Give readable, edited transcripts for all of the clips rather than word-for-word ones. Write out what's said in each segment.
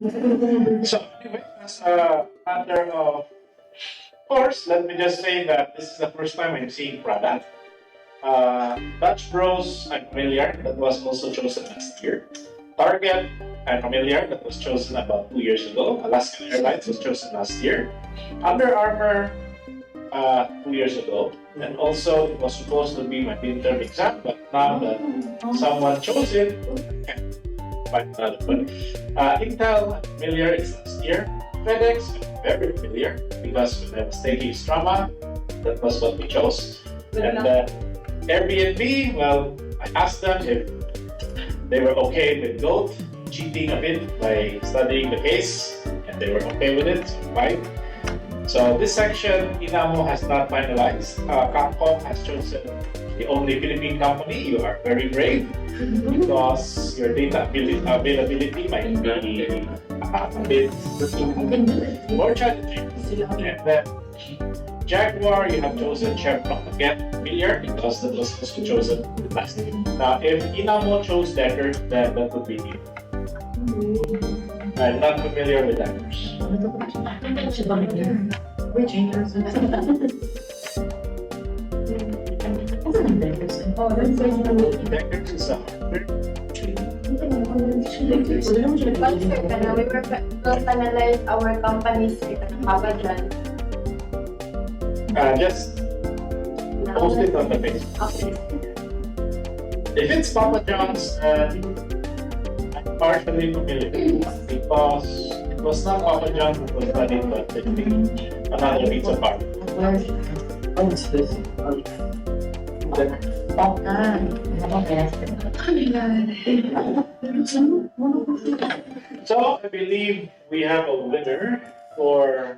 So anyway, as a matter of course, let me just say that this is the first time I'm seeing Prada. Dutch Bros, I'm familiar. That was also chosen last year. Target, I'm familiar. That was chosen about 2 years ago. Alaska Airlines was chosen last year. Under Armour, 2 years ago. And also, it was supposed to be my midterm exam, but now that someone chose it, find another one. Intel, I'm familiar, it's last year. FedEx, I'm very familiar because when I was taking Strava, that was what we chose. And Airbnb, well, I asked them if they were okay with GOAT cheating a bit by studying the case, and they were okay with it, so fine. So this section, Inamo has not finalized. Capcom has chosen the only Philippine company. You are very brave because your data availability might be a bit more challenging. And then Jaguar, you have chosen Chevron again, familiar because that was also chosen last year. Now, if Inamo chose Deckard, then that would be you. I'm not familiar with Deckers. Deckers is a hardware. We will finalize our company's Papa John. Just post it on the Facebook. Okay. If it's Papa John's, I'm partially familiar because it was not Papa John who was studied, but I think another pizza party. Oh, it's this. So I believe we have a winner for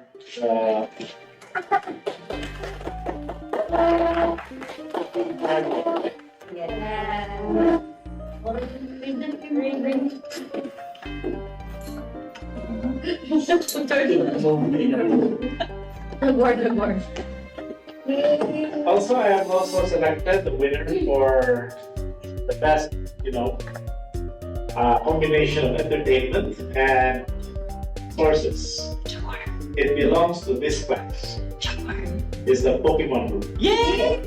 Also, I have also selected the winner for the best, combination of entertainment and sources. It belongs to this class. It's the Pokemon group. Yay!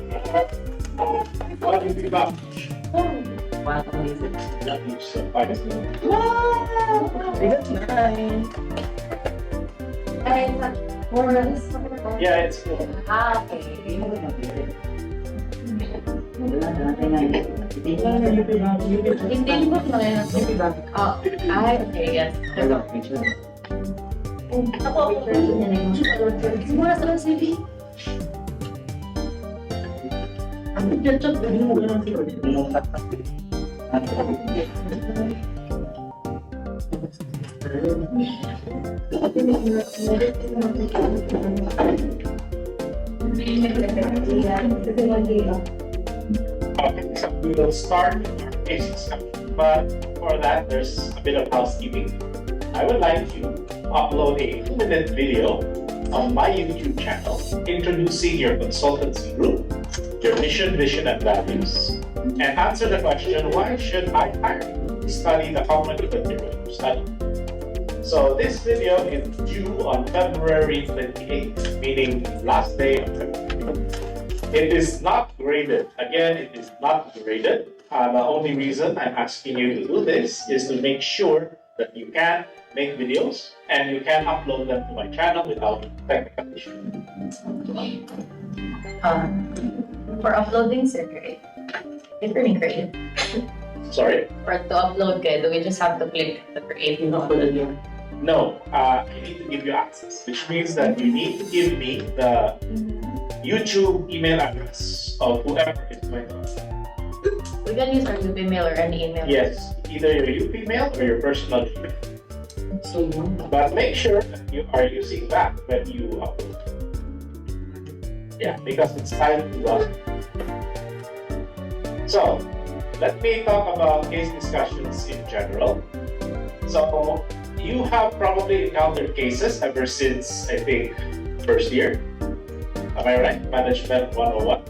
What do you think about? Wow, amazing. Love you so much. Wow! That's nice. Yeah, it's cool. Okay. Okay, yes. Mura sa CV. Okay, so we will start with our case discussion. But for that, there's a bit of housekeeping. I would like to upload a 2-minute video on my YouTube channel introducing your consultancy group, your mission, vision, and values, and answer the question, why should I hire you to study the company that you're going to study? So this video is due on February 28th, meaning last day of February. It is not graded. Again, it is not graded. The only reason I'm asking you to do this is to make sure that you can make videos and you can upload them to my channel without technical issue. For uploading, sir, great. It's really great. Sorry? For to upload, do we just have to click the create? No, I need to give you access, which means that you need to give me the YouTube email address of whoever is going to. We can use our UP mail or any email. Yes, either your UP mail or your personal email. But make sure that you are using that when you upload. Yeah, because it's time to run. So, let me talk about case discussions in general. So, you have probably encountered cases ever since, I think, first year. Am I right? Management 101.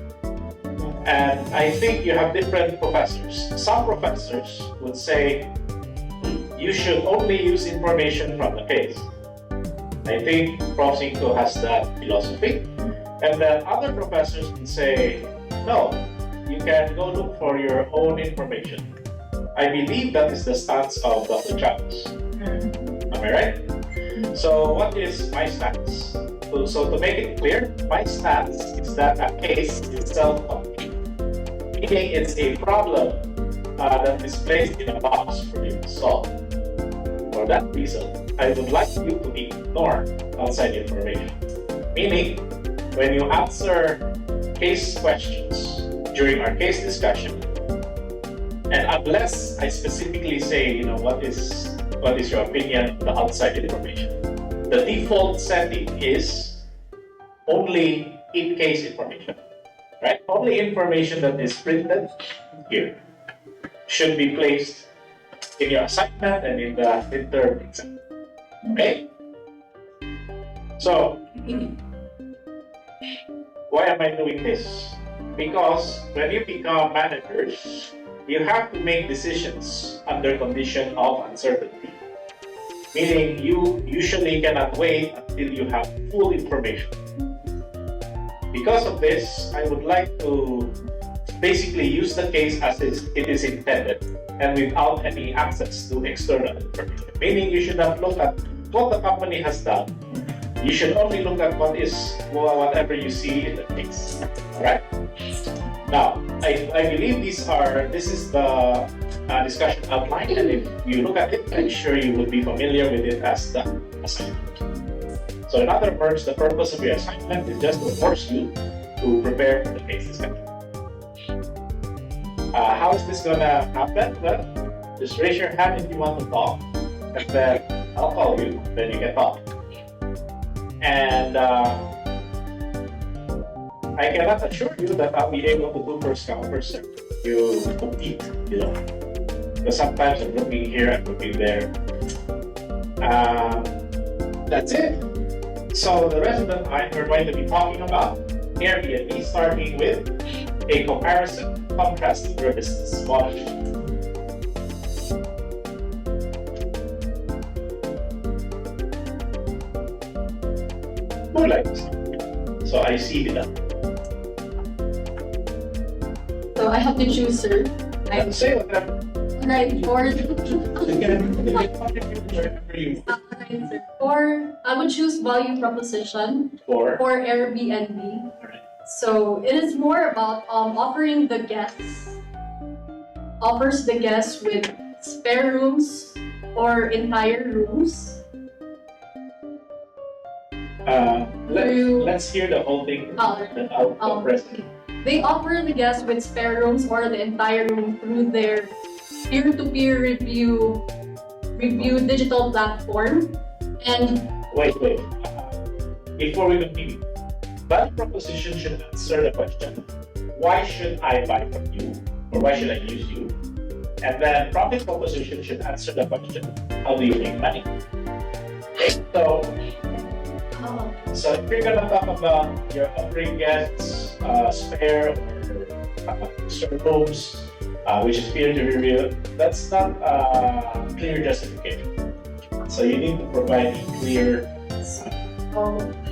And I think you have different professors. Some professors would say, you should only use information from the case. I think Prof. Cinco has that philosophy. And then other professors can say, no, you can go look for your own information. I believe that is the stance of Dr. Chavez. Am I right? So what is my stance? So to make it clear, my stance is that a case is self-complete, meaning it's a problem that is placed in a box for you to solve. For that reason, I would like you to ignore outside information. Meaning, when you answer case questions during our case discussion, and unless I specifically say, what is your opinion on the outside information, the default setting is only in-case information, right? Only information that is printed here should be placed in your assignment and in the midterm exam. Okay? So, why am I doing this? Because when you become managers, you have to make decisions under condition of uncertainty. Meaning you usually cannot wait until you have full information. Because of this, I would like to basically use the case as it is intended and without any access to external information. Meaning you should not look at what the company has done. You should only look at whatever you see in the case. Alright? Now, I believe this is the discussion outline, and if you look at it, I'm sure you will be familiar with it as the assignment. So in other words, the purpose of your assignment is just to force you to prepare for the case discussion. How is this gonna happen? Well, just raise your hand if you want to talk, and then I'll call you, then you can talk. And I cannot assure you that I'll be able to do first come, first serve. You compete, Because sometimes I'm looking here, I'm looking there. That's it. So the rest of the time, we're going to be talking about Airbnb, starting with a comparison, contrasting your business model. More like this. So I see that. So I have to choose, sir. Say whatever. Right, for You or I would choose value proposition for Airbnb. Alright. So it is more about offers the guests with spare rooms or entire rooms. Let's hear the whole thing. I'll press it. They offer the guests with spare rooms or the entire room through their peer-to-peer review digital platform. And Wait. Before we continue, that proposition should answer the question, why should I buy from you? Or why should I use you? And then profit proposition should answer the question, how do you make money? Okay, so if you're gonna talk about your offering guests spare or extra rooms, which is peer-to-peer review, that's not a clear justification. So you need to provide a clear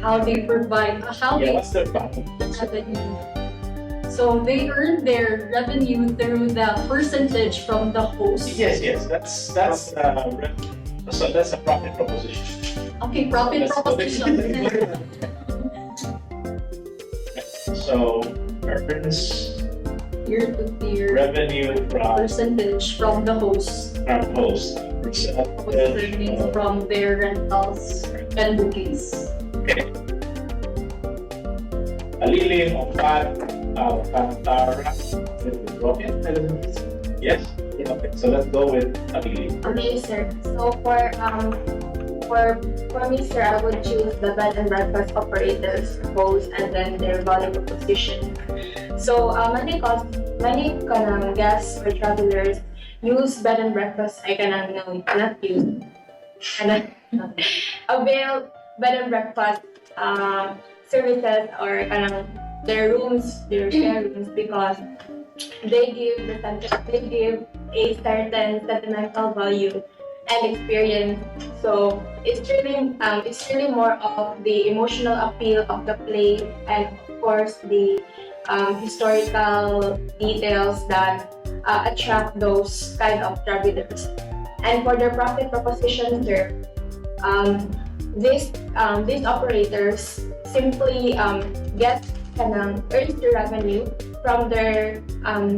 how they provide what's their value? revenue. So they earn their revenue through the percentage from the host. Yes, that's so that's a profit proposition. Okay, profit Let's put it proposition. So earns Peer-to-peer revenue from percentage from the host. host, Earnings from their rentals and bookings. Okay. Aliling of Alcantara with profit. Yes. Okay. So let's go with Aliling. Okay, sir. So for me, sir, I would choose the bed and breakfast operators, host, and then their value proposition. So many guests or travelers use bed and breakfast. I cannot use. Avail bed and breakfast services or their rooms, their share rooms, because they give a certain sentimental value, and experience. So it's really more of the emotional appeal of the place, and of course the historical details that attract those kind of travelers. And for their profit proposition, um, these operators simply get earns the revenue from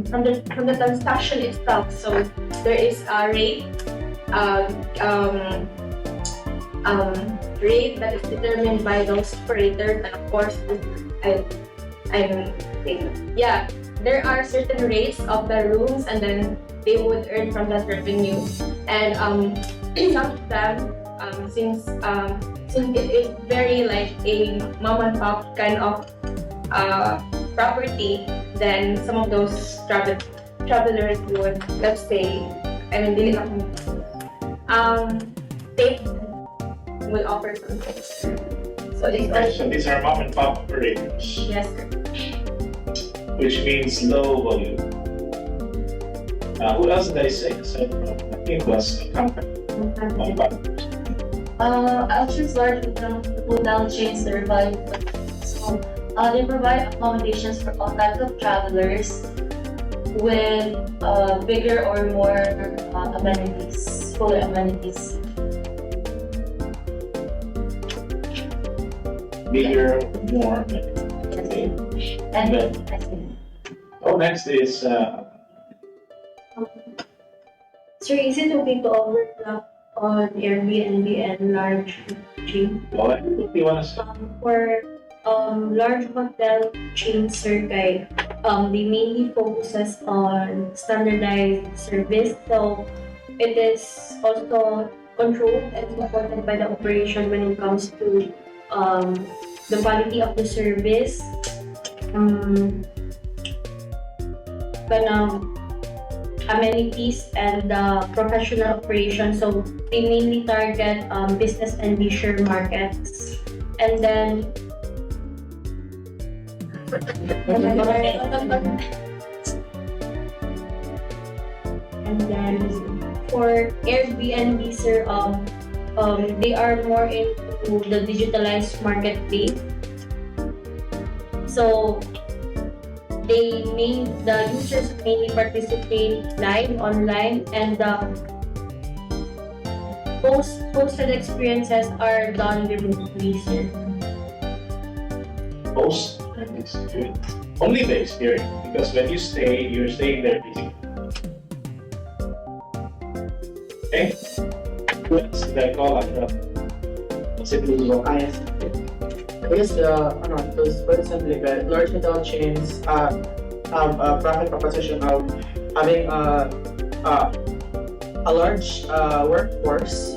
from the transaction itself. So there is a um, um, rate that is determined by those operators, and of course, I, I'm yeah, there are certain rates of the rooms, and then they would earn from that revenue. And some of them, since it is very like a mom and pop kind of property, then some of those travelers would, let's say, I mean, dili ako, take will offer something. So it's So these are mom and pop operators, yes, sir. which means low volume. Who else did I say? Aside from, I think it was a company. Mom and pop. Options large hotel chains survive. So they provide accommodations for all types of travelers with bigger or more amenities, fuller amenities. Bigger, more. Okay. And Then, oh, next is sir, is it okay to overlap on Airbnb and large chain? what do you want to say? For large hotel chains, sir, they mainly focuses on standardized service. So it is also controlled and supported by the operation when it comes to the quality of the service, amenities, and professional operation. So they mainly target business and leisure markets. And then for Airbnb, sir, they are more into the digitalized marketplace. So the users mainly participate live online, and the posted experiences are done remotely, sir. Post experience. Only the experience, because when you stay, you're staying there physically. Okay? What else did I call after? What's it called? I guess those put simply, but large hotel chains have a profit proposition of having a large workforce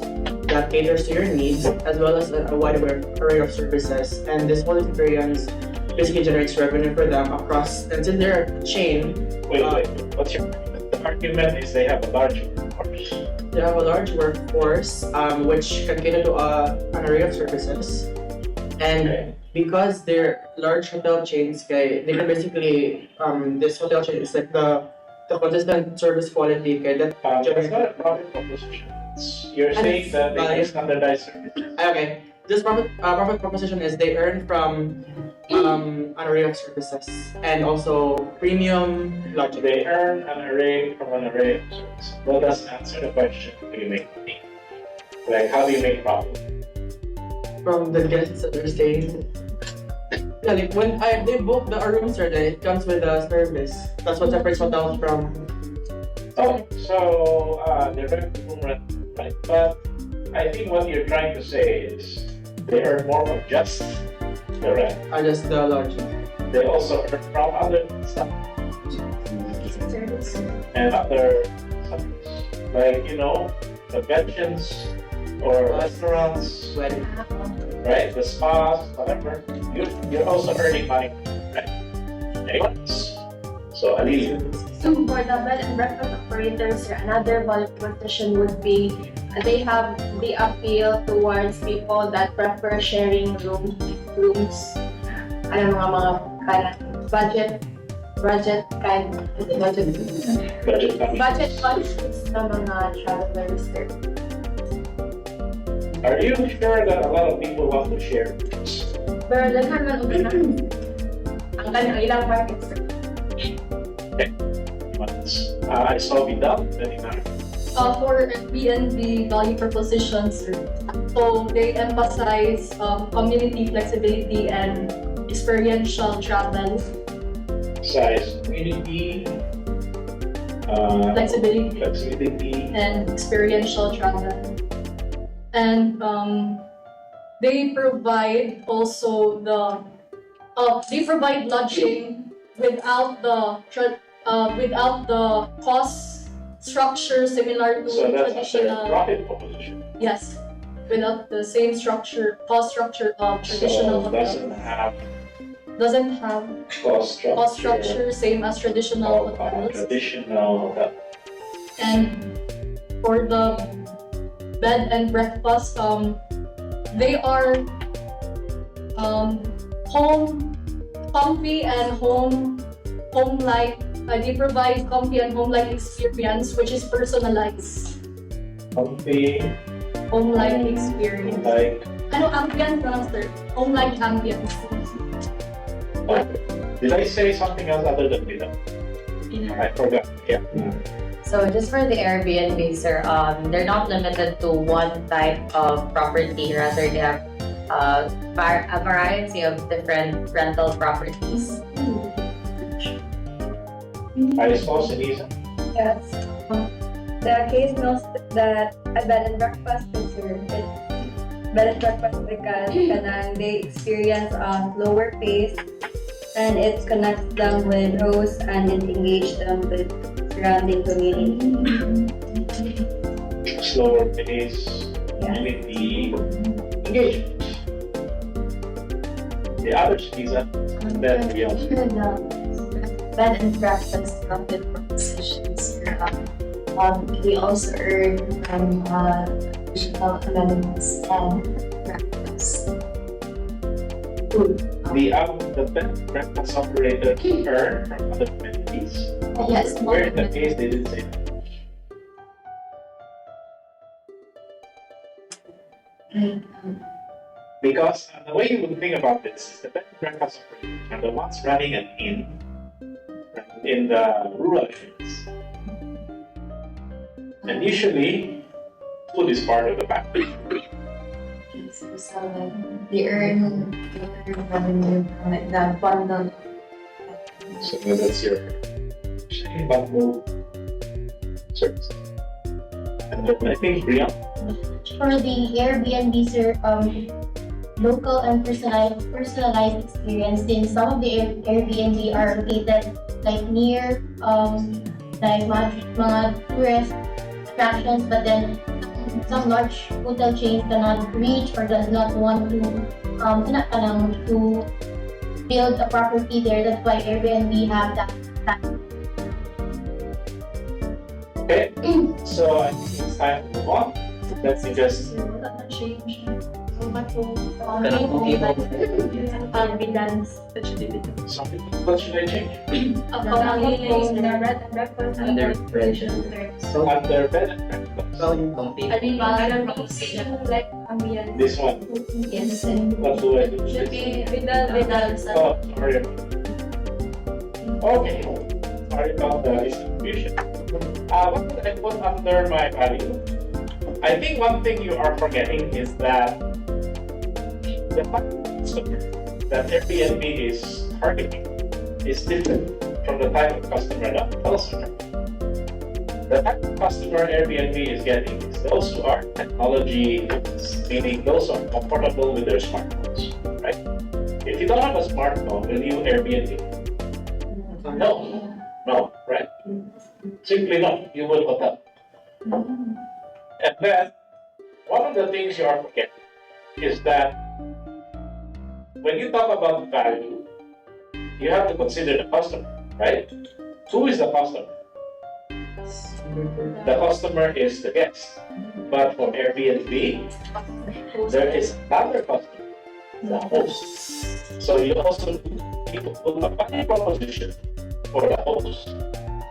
that caters to your needs, as well as a wide array of services. And this whole experience basically generates revenue for them across, and since they're a chain, Wait, what's your argument? The argument is they have a large workforce. they have a large workforce which can cater to an array of services. And Okay. because they're large hotel chains, they can basically this hotel chain is like the consistent service quality that That's not a profit proposition. You're saying that they use standardized services. okay. This profit proposition is they earn from an array of services and also premium lodging. They earn an array from an array of services. That doesn't answer the question, how do you make money? Like, how do you make profit? From the guests that they're staying. Yeah, like when they book the room survey, it comes with a service. That's what separates hotels from. Oh, so they rent room rent, right? But I think what you're trying to say is they earn more of just the rent. Just the lodging. They also earn from other stuff Service. and other subjects, like the pensions or restaurants, Wedding. right? The spas, whatever. You're also earning money, right? Anyone else? So Ali, So for the bed and breakfast operators, another value proposition would be they have the appeal towards people that prefer sharing rooms. Ano mga budget kind budget money. budget conscious na mga travelers. Are you sure that a lot of people want to share? Pero daghan man og ang kanang ilang market sir. I saw without any matter. For Airbnb value propositions, so they emphasize community flexibility and experiential travel. Size, community, flexibility, And experiential travel. And they provide also they provide lodging without the cost structure similar to so that's a traditional. profit proposition. Yes, without the same cost structure of traditional So hotels. doesn't have Cost structure same as traditional of hotels. traditional hotel. And for the bed and breakfast, they are comfy and home-like. They provide comfy and home-like experience, which is personalized. Comfy, Home-like experience. like, Ano ambience lang, sir? Home-like ambience. did I say something else other than villa? I forgot. Yeah. So just for the Airbnb, sir, they're not limited to one type of property. Rather, they have a variety of different rental properties. I saw Sinisa. Yes. The case notes that a bed and breakfast is served. Bed and breakfast because they experience lower pace and it connects them with hosts and it engage them with surrounding community. Slower pace, Yeah. community engagement. The other Sinisa, and then we also. Bed and breakfast profit propositions. We also earn from additional amenities and breakfast. Food. The bed and breakfast operator earn from other amenities. Yes, Where in the case they didn't say that. Because the way you would think about this is the bed and breakfast operator are the ones running an inn in the rural areas. And usually, food is part of the package. So they earn revenue from like the bundle. So that's your bundle service. And then I think Brian, For the Airbnb, sir, local and personalized experience. Since some of the Airbnb are located like near like mga tourist attractions, but then some large hotel chains cannot reach or does not want to to build a property there. That's why Airbnb have that. okay, so I think it's time to move on. Let me just Change. Confidence. something. What should I change? So, Under bed and breakfast. This one. Yes. What do I do? Should be without Oh, sorry. Okay. Sorry about the distribution. What did I put under my value? I think one thing you are forgetting is that the type of customer that Airbnb is targeting is different from the type of customer that hotels are targeting. The type of customer Airbnb is getting is those who are technology, meaning those who are comfortable with their smartphones, right? If you don't have a smartphone, will you Airbnb? No, right? Simply no, you will hotel. And then, one of the things you are forgetting is that when you talk about value, you have to consider the customer, right? Who is the customer? The customer is the guest. But for Airbnb, there is another customer, the host. So you also need to put a value proposition for the host,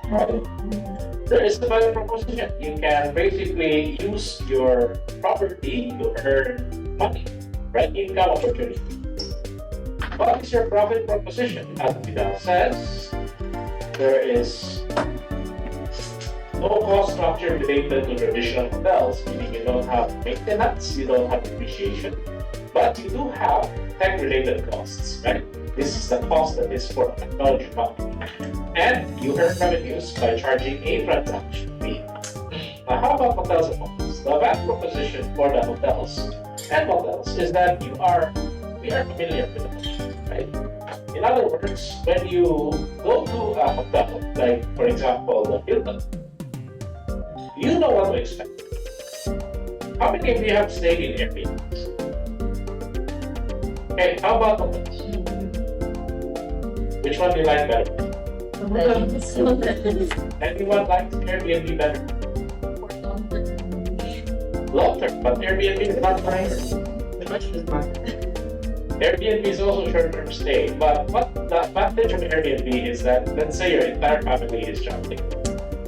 right? there is a value proposition. You can basically use your property to earn money, right? Income opportunity. What is your profit proposition? As Vidal says, there is no cost structure related to traditional hotels, meaning you don't have maintenance, you don't have depreciation, but you do have tech-related costs, right? This is the cost that is for a technology company. And you earn revenues by charging a transaction fee. Now, how about hotels and motels? The value proposition for the hotels and motels is that we are familiar with them, right? In other words, when you go to a hotel, like for example the Hilton, you know what to expect. How many of you have stayed in Airbnb? Okay, how about hotels? Which one do you like better? Anyone likes Airbnb better? Long term, but Airbnb is not short term. Airbnb is also short-term stay, but what the advantage of Airbnb is that, let's say your entire family is traveling,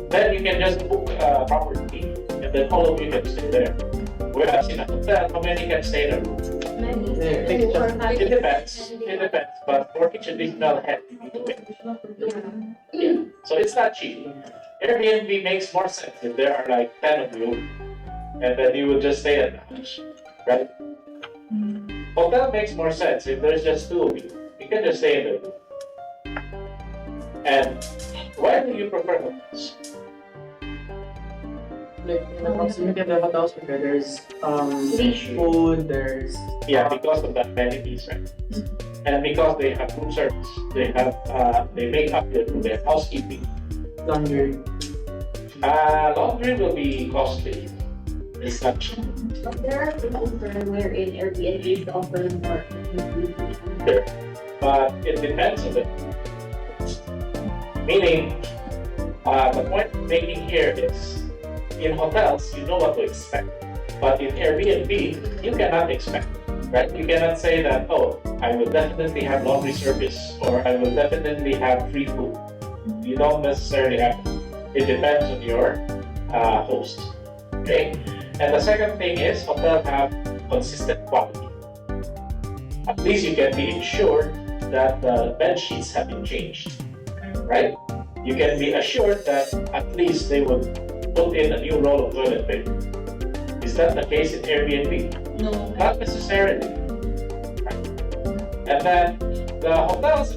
then you can just book a property and then all of you can stay there. Whereas in a hotel, how many can stay in a room? It depends, but for each additional head, you need to pay. Yeah. So it's not cheap. Airbnb makes more sense if there are like 10 of you, and then you would just stay at the house, right? Hotel makes more sense if there's just 2 of you. You can just stay in the room. And why do you prefer hotels? Like in the proximity of the hotels, where there's food, there's Because of the amenities, right? And because they have room service, they make up their housekeeping. laundry. Laundry will be costly. It's not cheap. But there are people wherein Airbnb offer more. Sure. But it depends on it. Meaning, the point I'm making here is, in hotels, you know what to expect. But in Airbnb, you cannot expect, right? You cannot say that, oh, I will definitely have laundry service, or I will definitely have free food. You don't necessarily have to. It depends on your host, okay? And the second thing is, hotels have consistent quality. At least you can be ensured that the bed sheets have been changed, right? You can be assured that at least they would put in a new roll of toilet paper. Is that the case in Airbnb? No. Not necessarily. Right? And then the hotels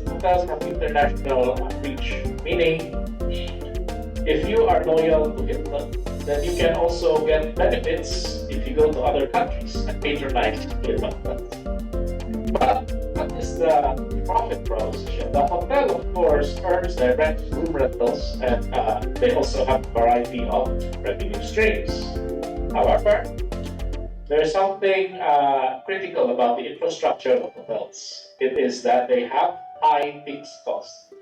have international reach, meaning if you are loyal to Hilton, then you can also get benefits if you go to other countries and patronize Hilton hotels. But what is the profit proposition? The hotel, of course, earns direct room rentals, and they also have a variety of revenue streams. However, there is something critical about the infrastructure of hotels. It is that they have high fixed costs.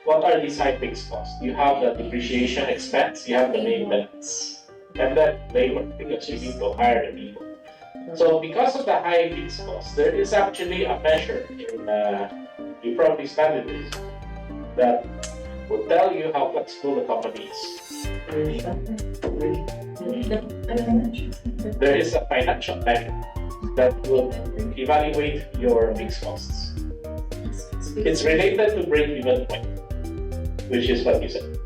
What are these high fixed costs? You have the depreciation expense, you have the maintenance, and then labor, because you need to hire the people. So because of the high fixed costs, there is actually a measure in you probably studied this that will tell you how flexible the company is. There is a financial measure that will evaluate your fixed costs. It's related to break-even point, which is what you said.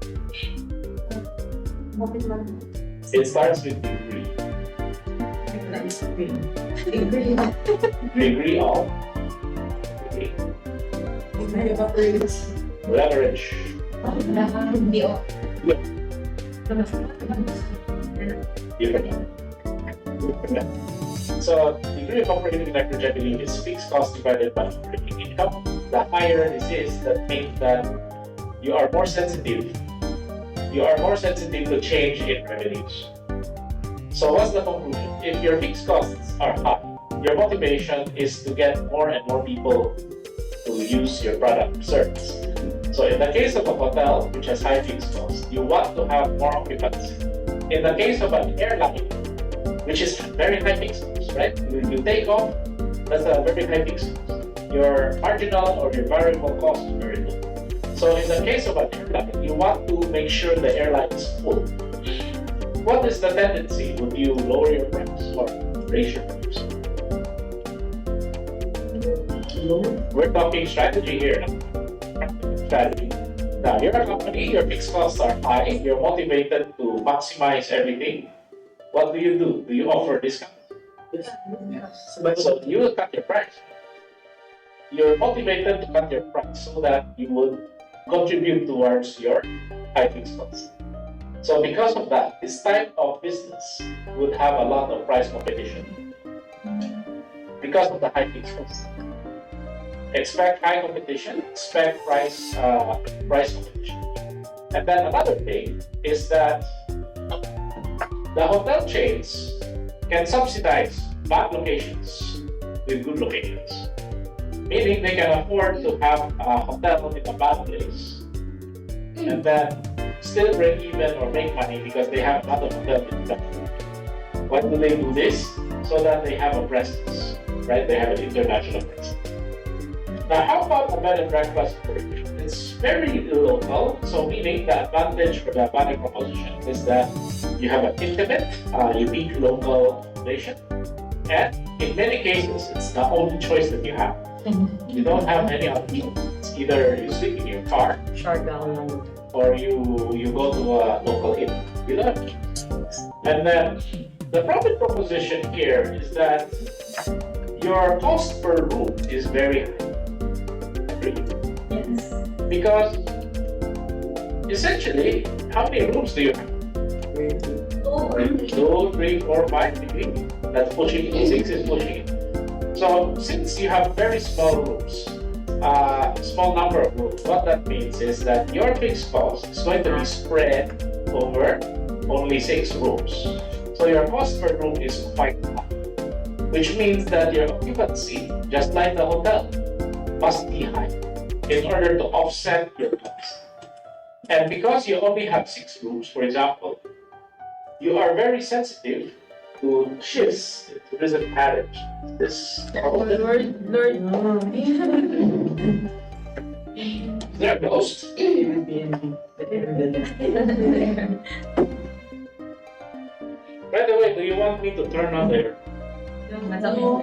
It starts with degree. Degree of leverage. So degree of operating leverage, I believe, is fixed cost divided by operating income. The higher this is, that means that you are more sensitive. You are more sensitive to change in revenues. So what's the conclusion? If your fixed costs are high, your motivation is to get more and more people to use your product or service. So in the case of a hotel, which has high fixed costs, you want to have more occupancy. In the case of an airline, which is very high fixed costs, right? You take off, that's a very high fixed cost. Your marginal or your variable cost is very low. So in the case of an airline, you want to make sure the airline is full. What is the tendency? Would you lower your price or raise your price? We're talking strategy here. Strategy. Now, you're a company, your fixed costs are high, you're motivated to maximize everything. What do? Do you offer discounts? Yes. So you will cut your price. You're motivated to cut your price so that you would contribute towards your high fixed costs. So because of that, this type of business would have a lot of price competition because of the high fixed costs. Expect high competition, expect price competition. And then another thing is that the hotel chains can subsidize bad locations with good locations. Meaning they can afford to have a hotel in a bad place and then still break even or make money because they have a lot of hotels in the country. Why do they do this? So that they have a presence, right? They have an international presence. Now, how about a bed and breakfast? It's very local, so meaning the advantage or the value proposition is that you have an intimate, unique local accommodation, and in many cases, it's the only choice that you have. You don't have any other choice. It's either you sleep in your car, Short down. or you go to a local inn. You don't have a choice. And then the profit proposition here is that your cost per room is very high. Yes. Because essentially, how many rooms do you have? 2, 3, 4, 5, maybe. That's pushing it. 6 is pushing it. So since you have very small rooms, small number of rooms, what that means is that your fixed cost is going to be spread over only 6 rooms. So your cost per room is quite high, which means that your occupancy, just like the hotel, must be high in order to offset your cost. And because you only have 6 rooms, for example, you are very sensitive to shifts in tourism patterns. Is there a ghost? Airbnb. By the way, do you want me to turn on the air? No?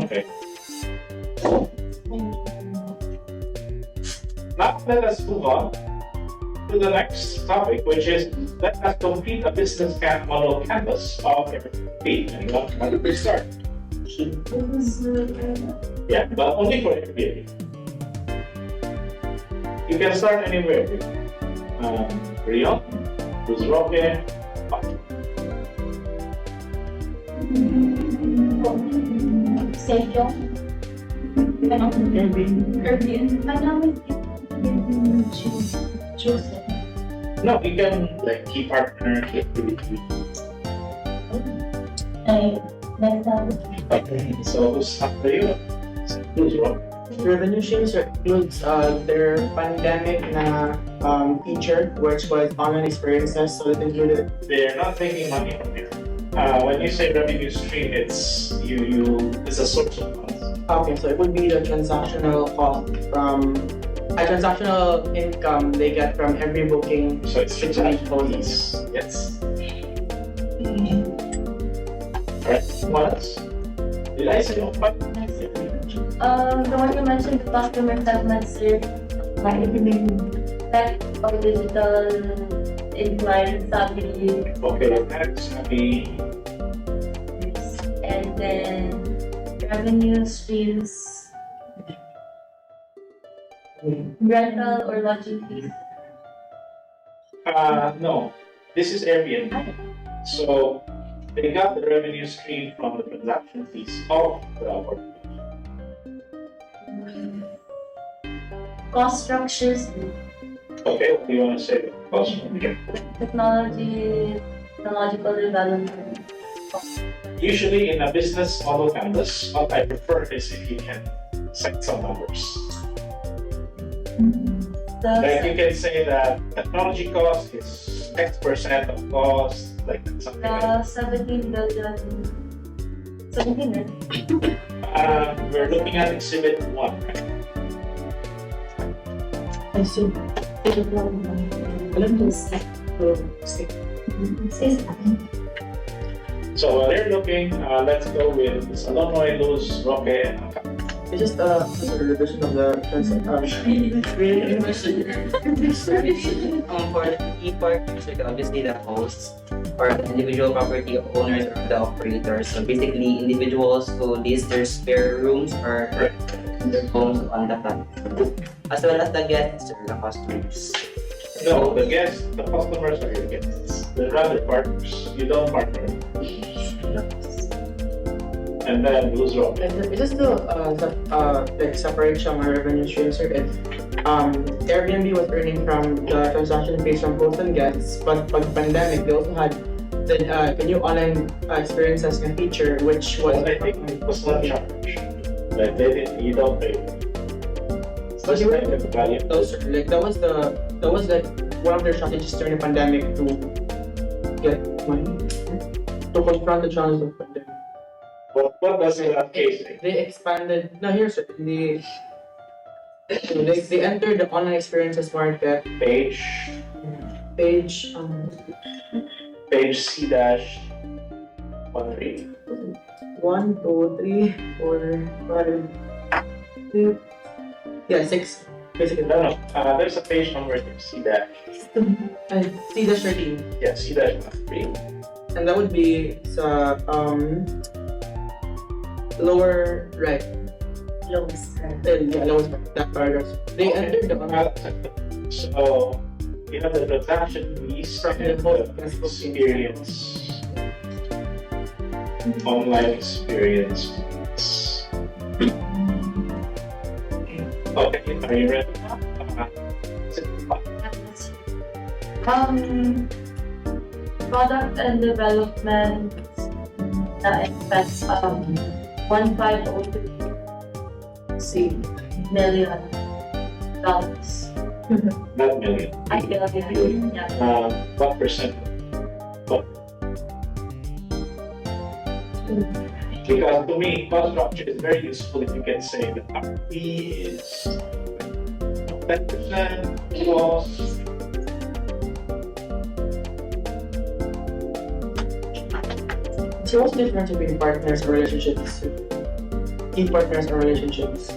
Okay. Now let us move on to the next topic, which is let us complete a business model canvas of Airbnb. And how do we start? Yeah, but only for Airbnb. You can start anywhere. Rio, Cruz Roque, Sergio. Joseph. no, you can like key partner, key activity. Next up. Okay, so who's after you? Cruz Roque. Revenue streams includes their pandemic na feature, which was online experiences. So it included They're not making money from here. When you say revenue stream, it's it's a source of funds. okay, so it would be the transactional cost from a transactional income they get from every booking. So it's transaction fees. Yes. Alright, what else? Did I say what? The one you mentioned, the customer segment, sir, tech or digital inclined savvy, Okay, next happy. and then revenue streams, rental or lodging fees. No, this is Airbnb. So they got the revenue stream from the transaction fees of the work. Cost structures, Okay, what do you want to say about cost structure? technological development. Usually in a business model canvas, what I prefer is if you can set some numbers. Like you can say that technology cost is X% of cost, like something like that. 17 billion. 17, right? We're looking at exhibit 1, right? I see. Alam mo, Say something. So while they're looking, let's go with Salonoy, Luz, Roque, and Aka. it's just a revision of the For the key partners, like obviously the hosts or the individual property owners or the operators. So basically, individuals who list their spare rooms or their homes on the platform, as well as the guests or the customers. No, the guests, the customers are your guests. They're rather partners. You don't partner. And then Luz, Roque. It's just to like separate some revenue streams. It Airbnb was earning from the transaction fees from hosts and guests, but pag pandemic they also had the new online experiences and feature, which was Well, I think it was not charged. Like they didn't, you don't pay. But you were- Like the value. those like that was like one of their strategies during the pandemic to get money to confront the challenges of pandemic. What does that case? They expanded. No, here's they entered the online experiences market Page page C dash 13. 1, 2, 3, 4, 5, 6. Yeah, 6 basically. No. There's a page number here. C dash. And C dash 13, Yeah, C dash 13. and that would be sa lower right. Lowest. Yeah, lowest part, that paragraph. They entered the online. So you have the transaction fees and the experience. Online experience. Okay, are you ready? Product and development expense 1,503 million dollars. Not million. I billion. Yeah. What percent? Because to me, cost structure is very useful if you can say that our fee is 10% cost. So what's the difference between partners and relationships? Key partners and relationships.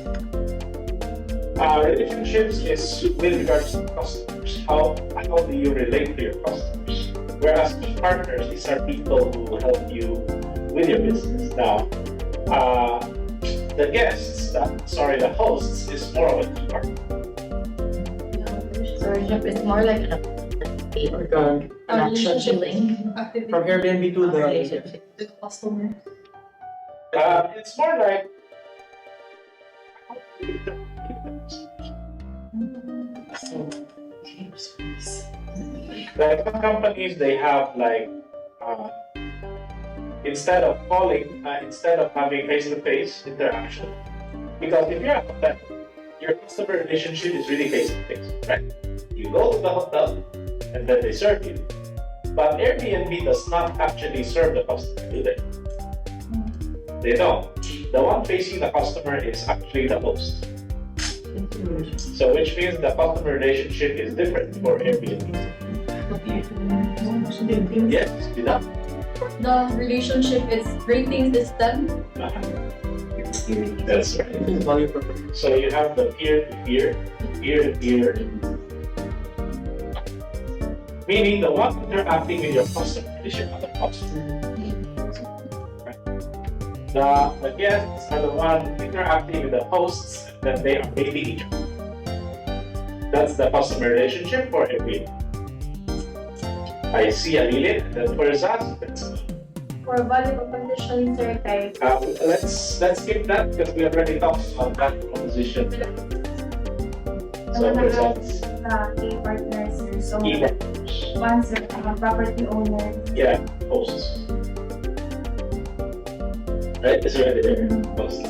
Relationships is with regards to customers. How do you relate to your customers? Whereas key partners, these are people who help you with your business. Now, the guests, the hosts, is more of a key partner. Relationship is more like an Like an action from Airbnb to the relationship. Customer. It's more like like some companies, they have like instead of having face-to-face interaction, because if you're a hotel, your customer relationship is really face-to-face, right? You go to the hotel and then they serve you. But Airbnb does not actually serve the customer, do they? They don't. The one facing the customer is actually the host. So which means the customer relationship is different for Airbnb. Yes, you know. The relationship is rating system. That's right. value proposition. So you have the peer-to-peer, peer-to-peer, meaning the one interacting with your customer is your other customer. The guests are the one interacting with the hosts, and then they are rating each other. That's the customer relationship for Airbnb. I see a Lilith, and then for Zaz, that's me. For value proposition, sir, kay Let's skip that because we already talked about that proposition. So for Zaz, Key partners, sir. So, key partners. one, sir, property owner. Yeah, hosts. Right, it's already there. Hosts.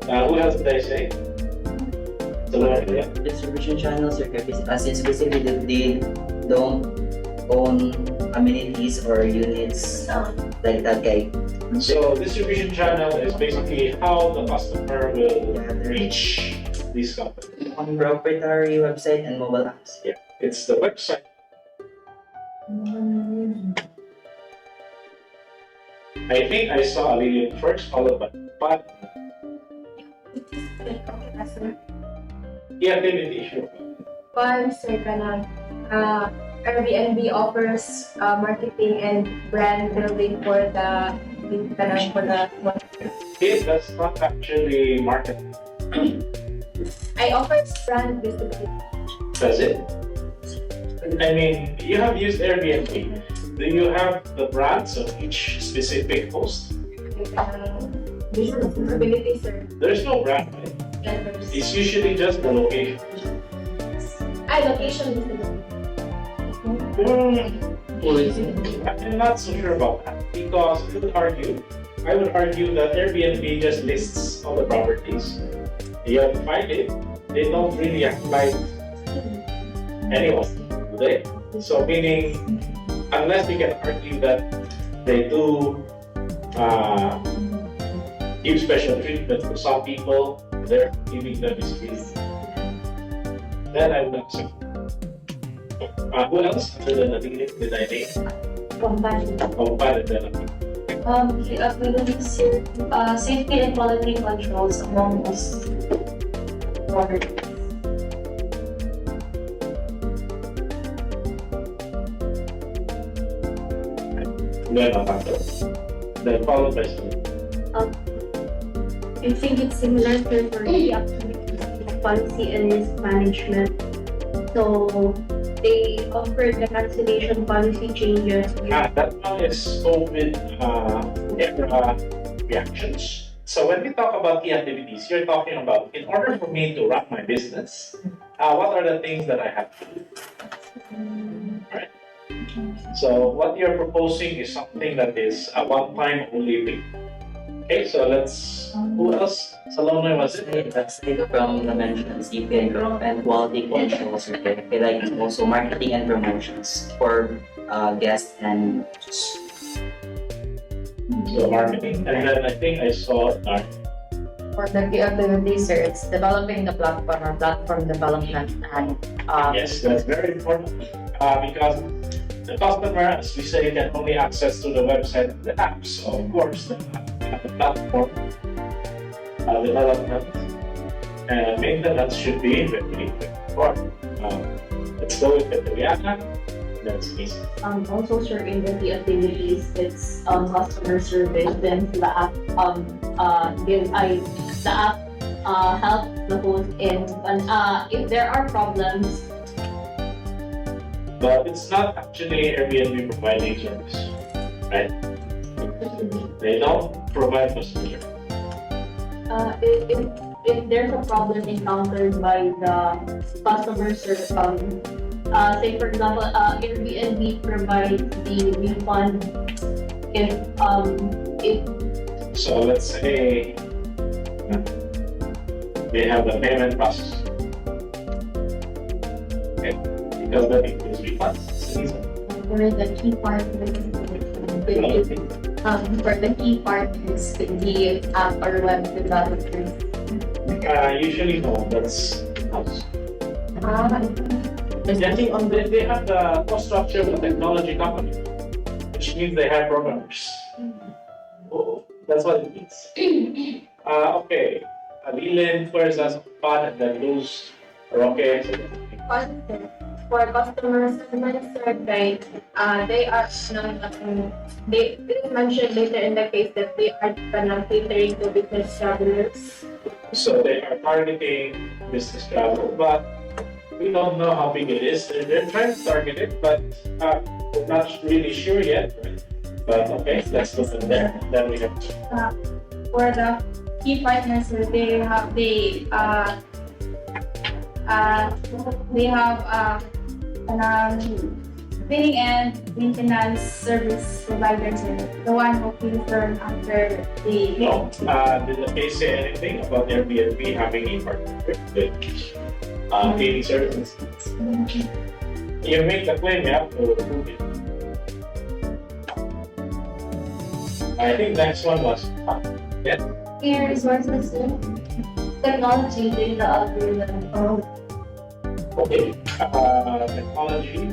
Who else did I say? Yeah. Distribution channels are since basically they don't own amenities or units like that guy. So distribution channel is basically how the customer will reach these companies. on proprietary website and mobile apps. Yeah, it's the website. I think I saw Lillian first, followed by Pat. Yeah, activity, sure. One, sir, Airbnb offers marketing and brand building for the It does not actually market, I offers brand visibility. does it? I mean, you have used Airbnb. Do you have the brands of each specific host? Visibility, sir. There's no brand, right? It's usually just the location. Location visibility. I'm not so sure about that because I would argue that Airbnb just lists all the properties. You have to find it. They don't really apply anyone, do they? So meaning, unless you can argue that they do give special treatment to some people, they're giving them visibility. Then I would accept. Who else other than Adilin did I name? Compare. Safety and quality controls among us. Then followed by I think it's similar to the activities of policy and risk management. So they offer the cancellation policy changes. that one is COVID era reactions. So when we talk about key activities, you're talking about in order for me to run my business, what are the things that I have to do? Right? So what you're proposing is something that is a one-time only thing. Okay, so who else? Salome, was it? Aside from the mentioned safety and quality controls, okay, like also marketing and promotions for guests and So marketing, and then I think I saw For the key activities, sir, it's developing the platform or platform development and yes, that's very important because the customer, as we say, can only access to the website and the app. So of course, the platform development and maintenance should be very important. Let's go with Petriana. That's easy. Also, sir, in the key activities, it's customer service. Then the app help the host in if there are problems. But it's not actually Airbnb providing service, right? They don't provide customer service. If there's a problem encountered by the customer service, say for example, Airbnb provides the refund if So let's say they have the payment process. Okay, because that includes refunds. It's easy. For the key partners, for the key partners, the app or web developers. Usually no, that's house. Is that They have the cost structure of a technology company, which means they have programmers. Oh, that's what it means. Okay, Adilin first as Pan and then Luz. Okay, so For customer service survey, they are they mentioned later in the case that they are catering to business travelers. so they are targeting business travel, but we don't know how big it is. They're trying to target it, but we're not really sure yet. But okay, let's look in there. Then we have For the key partners, they have cleaning and maintenance service providers, the one who cleans after the. no. Did the case say anything about Airbnb having a partnership with cleaning services? You make the claim, you have to prove it. I think next one was Air resources, Technology, data algorithm. Okay. Technology,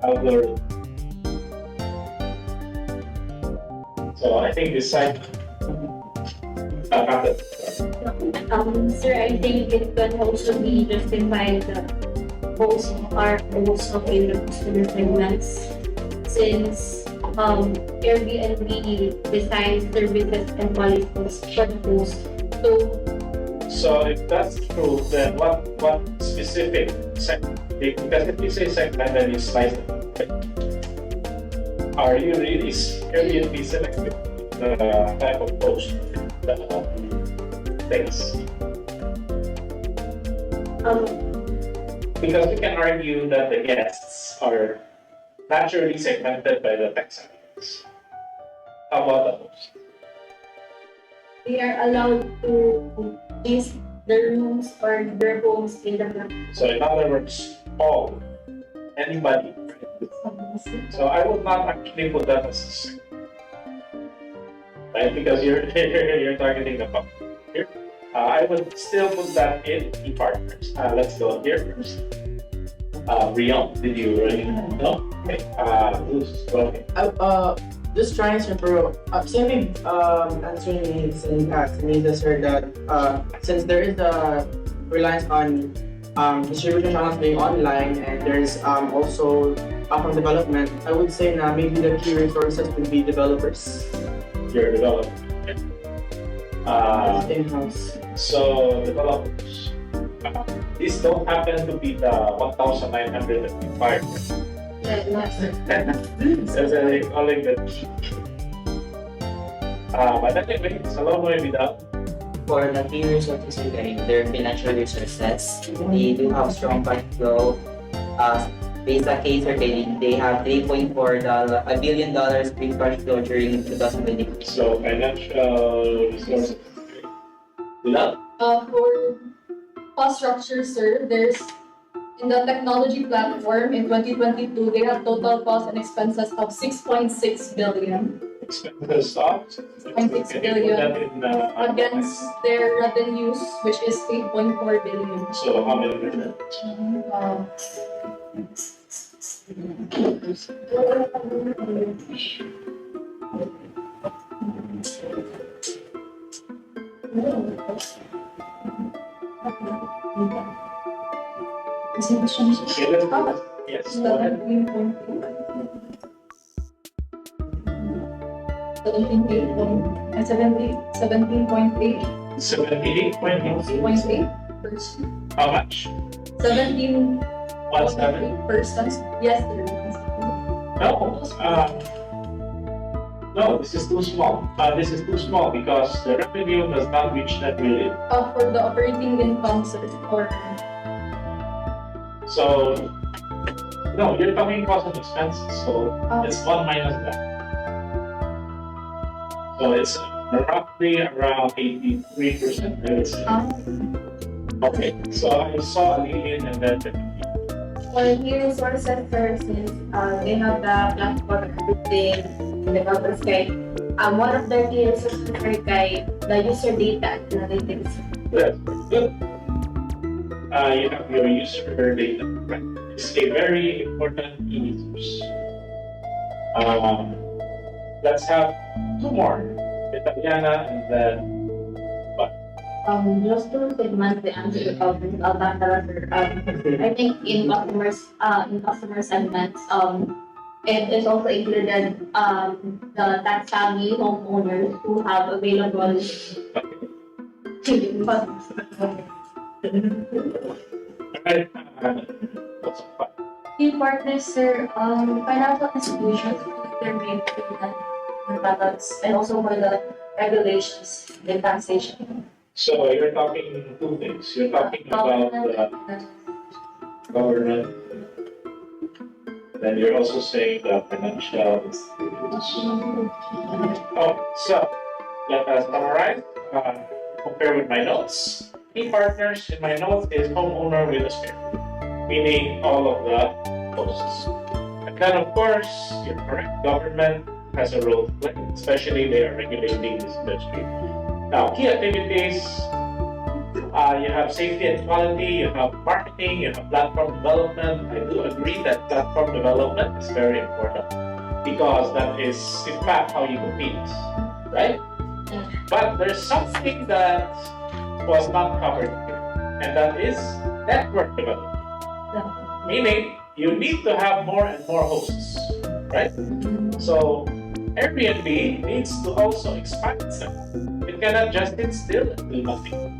algorithm. So I think this side. Got it. Sir, I think it can also be justified that both are also in the customer segments since Airbnb designs services and policies for those. So if that's true, then what specific segment? Because if you say segment, then you slice it. Right? Are you really Airbnb selecting the type of post, the things? Because we can argue that the guests are naturally segmented by the tech segments. How about the host? They are allowed to list their rooms or their homes in the map. So in other words, anybody. So I would not actually put that as a segment, right? Because you're you're targeting the public here. I would still put that in key partners. Let's go here first. Rion, did you already know? Okay. Who's going? Just trying to improve. Same answering Sunita sir that since there is a reliance on distribution channels being online and there's also platform development, I would say now maybe the key resources would be developers. Your development. In-house. So developers. These don't happen to be the 1,905. As I calling it. But anyway, Salome will be done. For the key resources regarding their financial resources, they do have strong cash flow. Based on case study, they have $3.4 billion free cash flow during 2020. So financial resources. Without For cost structure, sir, there's in the technology platform in 2022, they have total costs and expenses of 6.6 billion expenses of 6.6 billion against their revenues, which is 8.4 billion. So how many percent? Okay, let's do this. Yes, go ahead. 17.8 78.8. How much? 17.8%. 1/7? Yes, sir. No, this is too small. This is too small because the revenue does not reach that million. For the operating income, sir, or So, no, you're talking cost and expenses. So it's 1 minus that. So it's roughly around 83%. I would say. Okay, so I saw Lillian and then For new resources services, they have the platform everything in the developer side. One of their key resources are the user data analytics. that's good. You have your user data, right? It's a very important key resource. Let's have two more. Italiana and then Just to segment the answer of I think in customer segments, it is also included the tax savvy homeowners who have available funds. Alright, Key partners, sir, financial institutions their main products and also for the regulations and taxation. so you're talking two things. You're talking about the government, then you're also saying the financial institutions. Oh, so let us summarize. Compare with my notes. Key partners in my notes is homeowner with a spare, meaning all of the posts. And then, of course, you're correct. Government has a role to play, especially they are regulating this industry. Now, key activities, you have safety and quality, you have marketing, you have platform development. I do agree that platform development is very important because that is, in fact, how you compete, right? But there's something that was not covered here, and that is network development. Meaning, you need to have more and more hosts, right? So, Airbnb needs to also expand itself. It cannot just sit still and do nothing.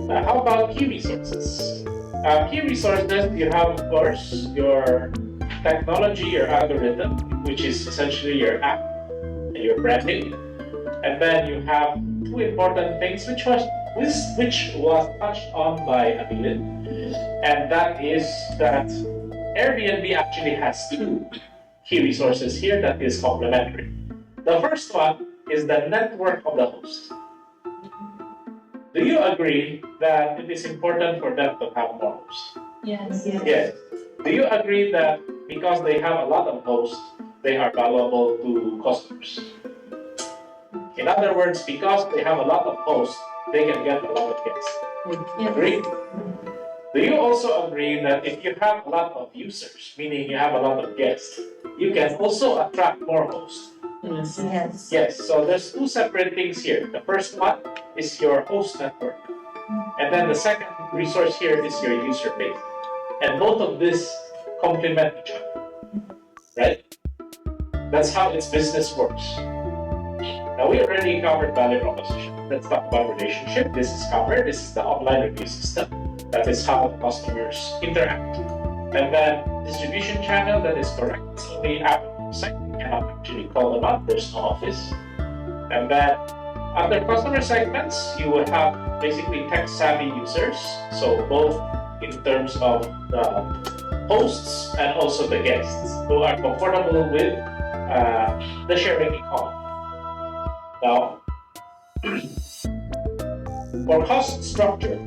Now, how about key resources? Key resources, you have, of course, your technology, your algorithm, which is essentially your app and your branding. And then you have two important things which was touched on by Abilin, and that is that Airbnb actually has two key resources here that is complementary. The first one is the network of the hosts. Do you agree that it is important for them to have more hosts? Yes. Yes. Do you agree that because they have a lot of hosts, they are valuable to customers? In other words, because they have a lot of hosts, they can get a lot of guests. Agree? Do you also agree that if you have a lot of users, meaning you have a lot of guests, you can also attract more hosts? Yes. Yes, so there's two separate things here. The first one is your host network. And then the second resource here is your user base. And both of this complement each other. Right? That's how its business works. Now we already covered value proposition. Let's talk about relationship. This is covered. This is the online review system. That is how customers interact. And then distribution channel, that is correct. It's only app site. You cannot actually call them up. There's no office. And then under customer segments, you will have basically tech-savvy users. So both in terms of the hosts and also the guests who are comfortable with the sharing economy. Now, for cost structure,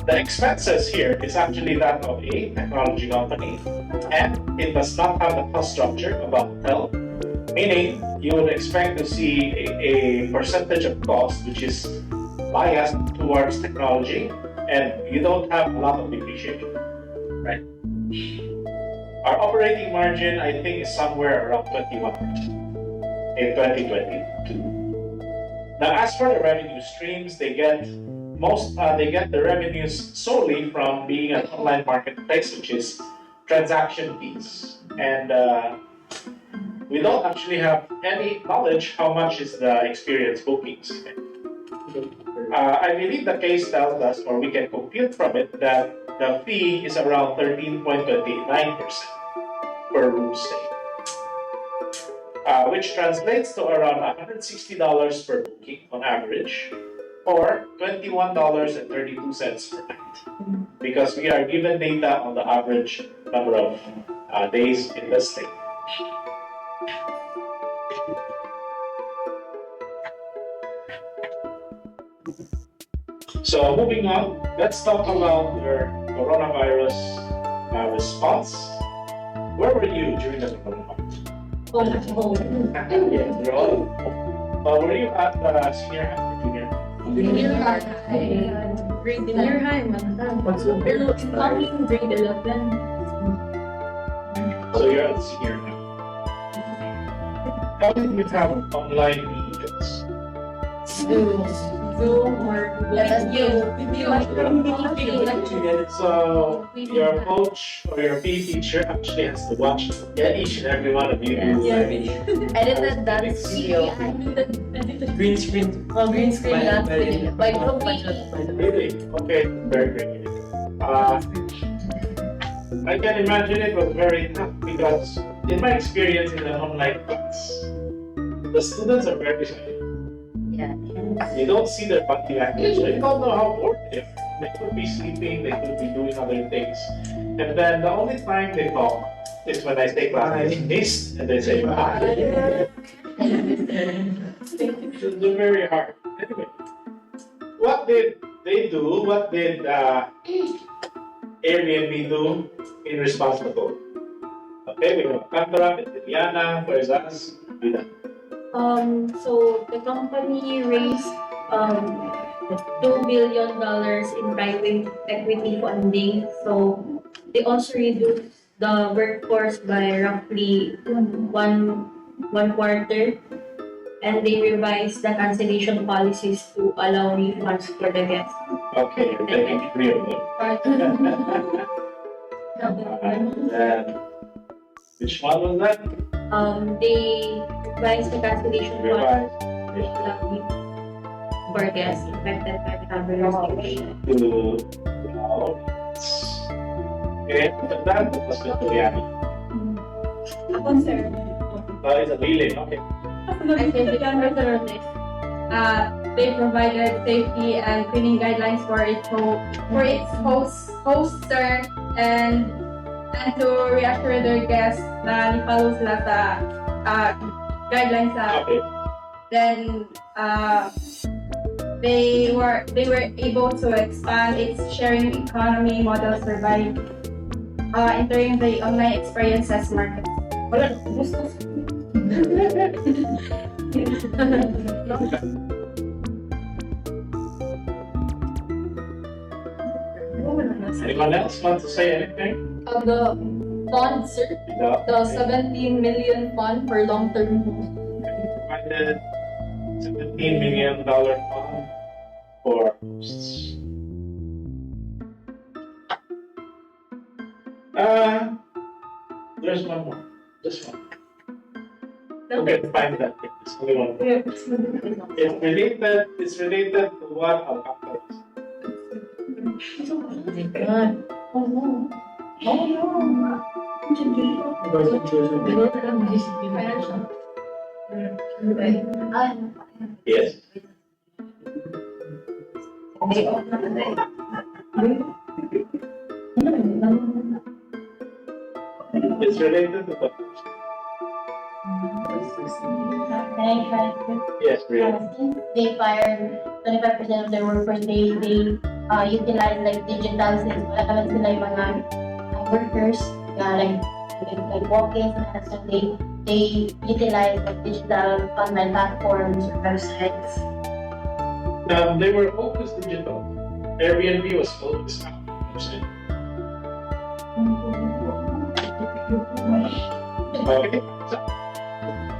the expenses here is actually that of a technology company, and it does not have the cost structure of a hotel, meaning you would expect to see a percentage of cost which is biased towards technology, and you don't have a lot of depreciation, right? Our operating margin, I think, is somewhere around 21% in 2022. Now, as for the revenue streams, they get the revenues solely from being an online marketplace, which is transaction fees, and we don't actually have any knowledge how much is the experience bookings. I believe the case tells us, or we can compute from it, that the fee is around 13.29% per room stay. Which translates to around $160 per booking on average, or $21.32 per night, because we are given data on the average number of days in the stay. So moving on, let's talk about your coronavirus response. Where were you during the coronavirus? Home. Yeah, you're all. Were you at senior high or junior? Junior high. Grade Senior high, What's your Pero incoming grade 11. So you're at senior high. How did you have online meetings? Zoom or So your coach or your PE teacher actually has to watch each and every one of you do Edited dance video. green screen? Green screen dance video. By group. Really? Okay, very great. I can imagine it was very tough because in my experience in an online class, the students are very shy. Yeah. You don't see their body language. So you don't know how bored they are. They could be sleeping, they could be doing other things. And then the only time they talk is when I say class is and they say bye. It's very hard. Anyway, what did they do? What did Airbnb do in response to COVID? Okay, we have Canberra, Diana, where's us? So the company raised $2 billion in private equity funding. So they also reduced the workforce by roughly one quarter, and they revised the cancellation policies to allow refunds for the guests. Okay, you're taking it real good. And which one was that? They revised the cancellation policy Revised. to allow refunds for guests affected by the traveler's delay. To now. Okay, but that was with Juliani. It's a relay, okay. They provided safety and cleaning guidelines for its hosts, sir, and to reassure their guests na ni-follow sila sa guidelines sa Okay. then they were able to expand its sharing economy models by entering the online experiences market. Anyone else want to say anything? The fund, sir, No? the 17 million fund for long-term Provided $17 million fund for hosts. There's one more. Just one. Okay, find that. It's only one. It's related to what I'll come to. Yes. It's related to what? Yes, really. Since they fire 25% of their workers, they utilize like digital sales. Wala sila yung mga workers like walk-ins and so they utilize like digital online platforms or websites. They were always digital. Airbnb was always out. Okay. So,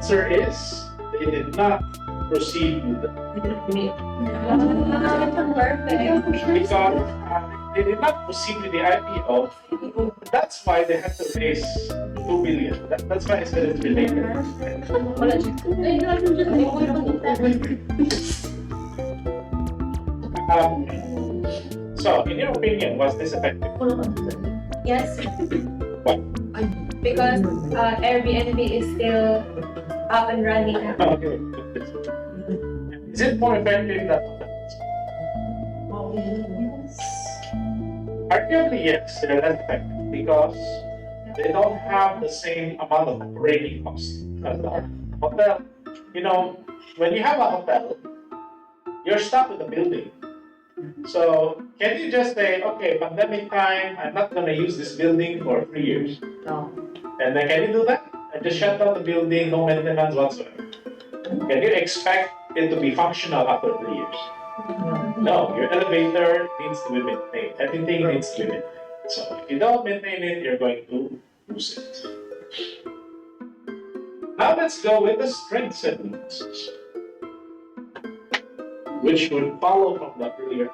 answer is they did not proceed with the because they did not proceed with the IPO. That's why they had to raise 2 billion. That's why I said it's related. So, in your opinion, was this effective? Yes. Why? Because Airbnb is still up and running. Okay. Is it more effective than? Arguably, yes, they're less effective because they don't have the same amount of operating costs as the hotel. You know, when you have a hotel, you're stuck with the building. So, can you just say, okay, pandemic time, I'm not going to use this building for 3 years? No. And then can you do that? And just shut down the building, no maintenance whatsoever. Can you expect it to be functional after 3 years? No, your elevator needs to be maintained. Everything needs to be maintained. So if you don't maintain it, you're going to lose it. Now let's go with the strengths and weaknesses, which would follow from the earlier.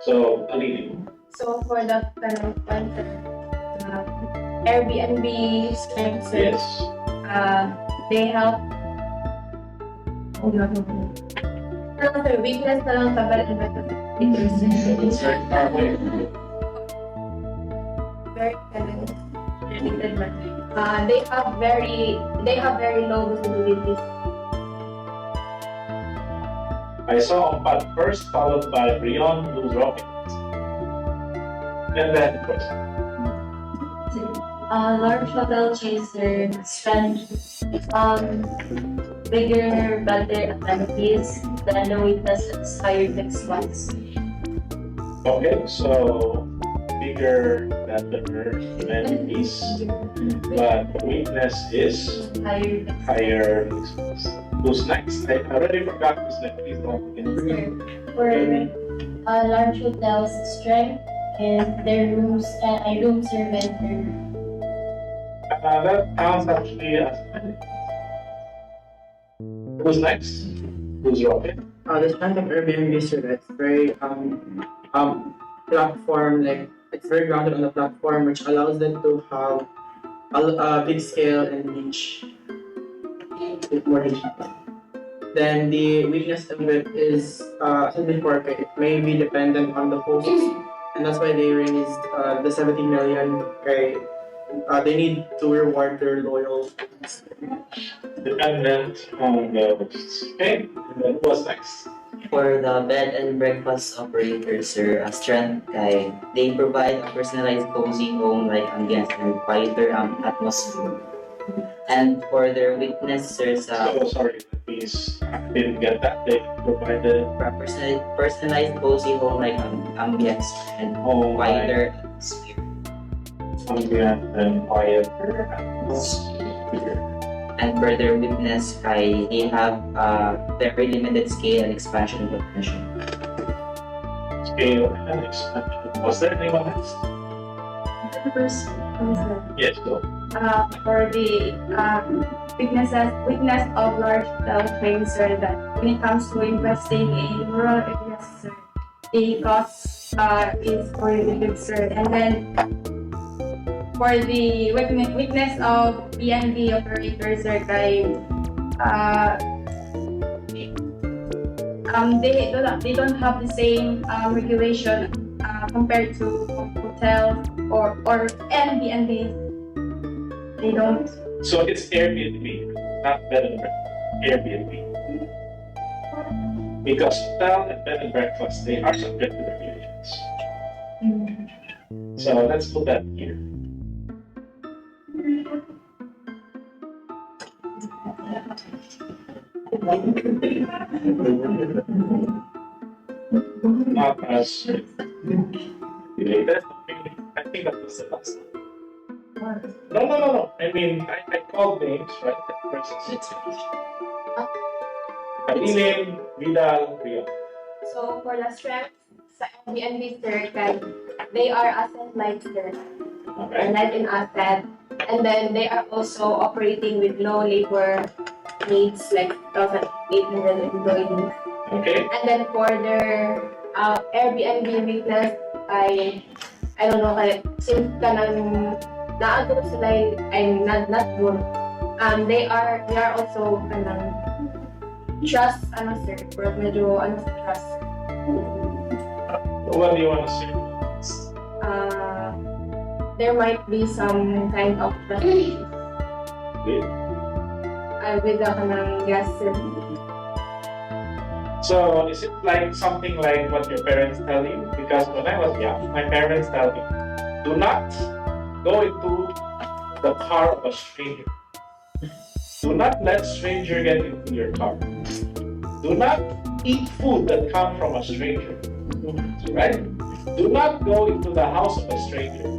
So, Alini. So for the Airbnb strengths, Yes. they help. The weakness na lang sa bed and breakfast. It's very far away. Very limited, but they have very low visibility. I saw Ompad first, followed by Brion, who's rocking. And then, of course, Large hotel chains are strength, bigger, better amenities, the no weaknesses, higher fixed costs. okay, so bigger better amenities, but the weakness is higher expense. Who's next? I already forgot who's next. Please don't forget. For large hotels, strength is their rooms and room service. That counts actually as amenities. Who's next? Who's Robin? The strength of Airbnb service very platform, like it's very grounded on the platform, which allows them to have a big scale and reach with more reach. Then the weakness of it is as I said before, okay, it may be dependent on the hosts, and that's why they raised the 70 million. Okay, they need to reward their loyal. Dependent on the hosts. Okay, and then what's next? For the bed and breakfast operators, sir, a strength guide, they provide a personalized cozy home-like ambience and quieter atmosphere. And for their weakness, there's Oh, sorry, please. I didn't get that. They provided a personalized cozy home-like ambience and home quieter atmosphere. ambient and quieter atmosphere. And for their weakness, they have very limited scale and expansion potential. Scale and expansion. Was there anyone else? Yes, go. For the weakness of large hotel chains are that when it comes to investing in rural areas, sir, the cost is prohibitive, sir. And then for the weakness of B&B operators, sir, they don't have the same regulation compared to hotels or Airbnb. They don't. So it's Airbnb, not bed and breakfast. Airbnb. Because hotel and bed and breakfast, they are subject to regulations. So let's put that here. Not as related. I think that was the last one. No. I mean, I called names, right? Kabilin, Vidal, Rio. So for the strength sa Airbnb, sir, they are asset-light, sir. Okay. Light in asset. And then they are also operating with low labor needs, like 1,800 employees. Okay. And then for their Airbnb weakness, I don't know, since kanang naagod sila ay not good. They are also kanang trust sir, pero medyo sa trust. What do you want to say? There might be some kind of trust issues With? with the kanang gas service. So is it like something like what your parents tell you? Because when I was young, my parents tell me, do not go into the car of a stranger. Do not let stranger get into your car. Do not eat food that comes from a stranger. Right? Do not go into the house of a stranger.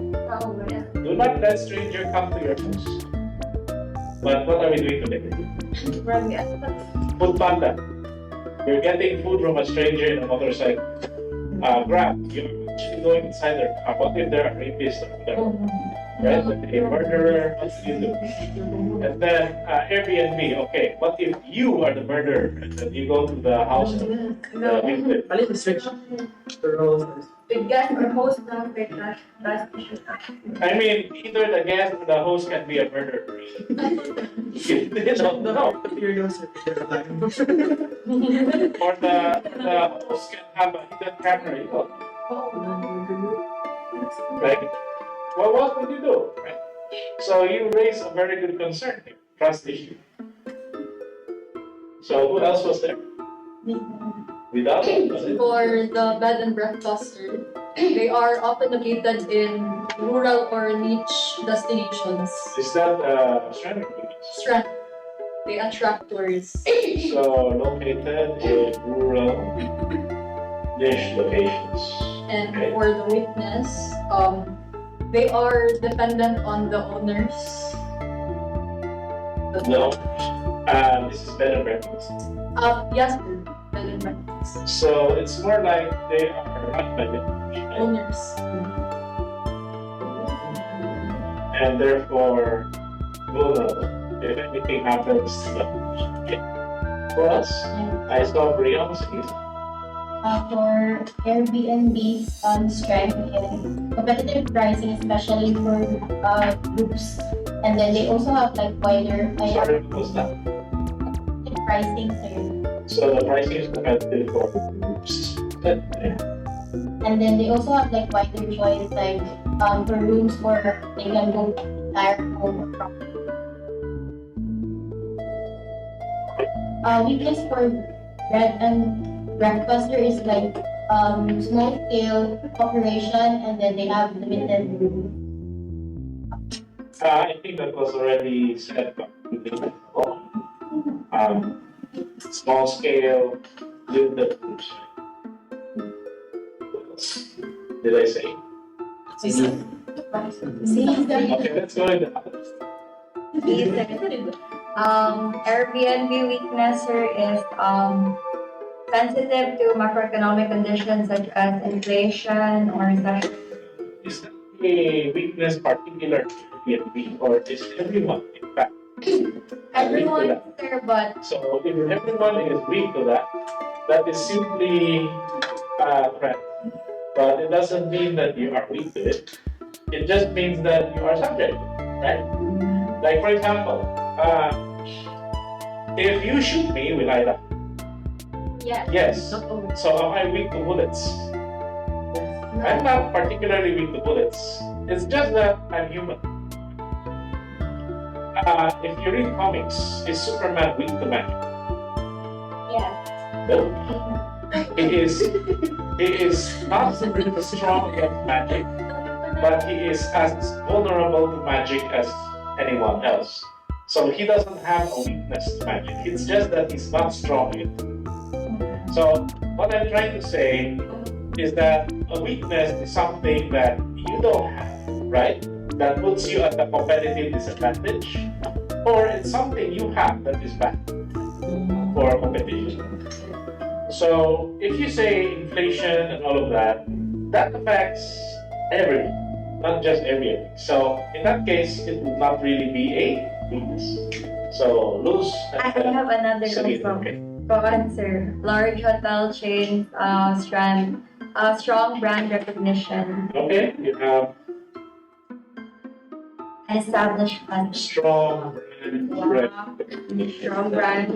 Do not let stranger come to your house. But what are we doing today? Food panda. You're getting food from a stranger in a motorcycle. Grab. You're actually going inside their car. What if they're a rapist or whatever? Right? A murderer. What do you do? And then Airbnb. Okay. What if you are the murderer and then you go to the house of the victim? A little switch the roles. The guest or host ng trust issue. I mean, either the guest or the host can be a murderer. You don't know. Or the host can have a hidden camera. You don't know. Like, well, what would you do? Right? So you raise a very good concern here. Trust issue. So who else was there? Without was it? For the bed and breakfast, they are often located in rural or niche destinations. Is that strength? Strength. They attract tourists. So located in rural niche locations. And Okay. for the weakness, They are dependent on the owners. No. This is bed and breakfast. Yes, sir. Bed and breakfast. So it's more like they are run by the right? Owners. And therefore vulnerable if anything happens to them. Okay. Who else? I saw Brian's case. For Airbnb's strength in competitive pricing, especially for groups. And then they also have like wider Sorry, what was that? pricing, sir. So the pricing is competitive for groups. Yeah. And then they also have like wider choice, like for rooms where they can go entire home or property. Weakness for bread and breakfast there is like small scale operation, and then they have limited room. I think that was already said by small scale, limited groups. What else did I say? Okay, let's go into others. Airbnb weakness here is sensitive to macroeconomic conditions such as inflation or recession. Is that a weakness particular to Airbnb or is everyone in fact? Everyone is there, but So if everyone is weak to that, that is simply a threat. But it doesn't mean that you are weak to it. It just means that you are subject, right? Like for example, if you shoot me, will I die? yes. Yes. So am I weak to bullets? I'm not particularly weak to bullets. It's just that I'm human. If you read comics, is Superman weak to magic? Yes. No. He is not really strong against magic, but he is as vulnerable to magic as anyone else. So he doesn't have a weakness to magic. It's just that he's not strong in it. So what I'm trying to say is that a weakness is something that you don't have, right? That puts you at a competitive disadvantage, or it's something you have that is bad for competition. So if you say inflation and all of that, that affects everyone, not just Airbnb. So in that case, it would not really be a weakness. So lose. I have another Sige, also. okay. To answer, large hotel chains, strong brand recognition, Okay, you have establishment. strong brand. Strong brand.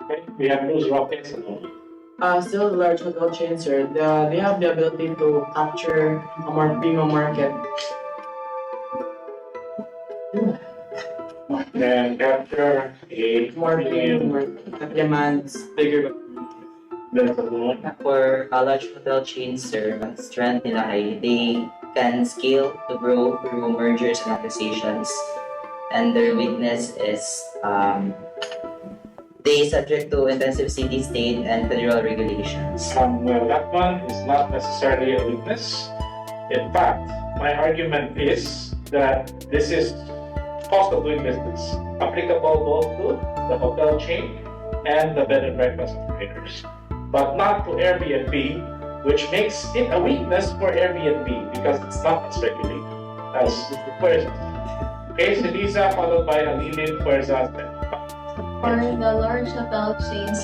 Okay, we have loose rockets and all. Still the large hotel chains, sir, they have the ability to capture a more premium market. Then capture a More premium market that demands bigger. There's a one. For a large hotel chains, sir, ang strength nila ay they can scale to grow through mergers and acquisitions. And their weakness is they subject to intensive city, state, and federal regulations. Well, that one is not necessarily a weakness. In fact, my argument is that this is cost of doing business, applicable both to the hotel chain and the bed and breakfast operators, but not to Airbnb, which makes it a weakness for Airbnb because it's not as regulated as Fuerzas. Okay, so Lisa followed by Alilin, Fuerzas, and For the large hotel chains,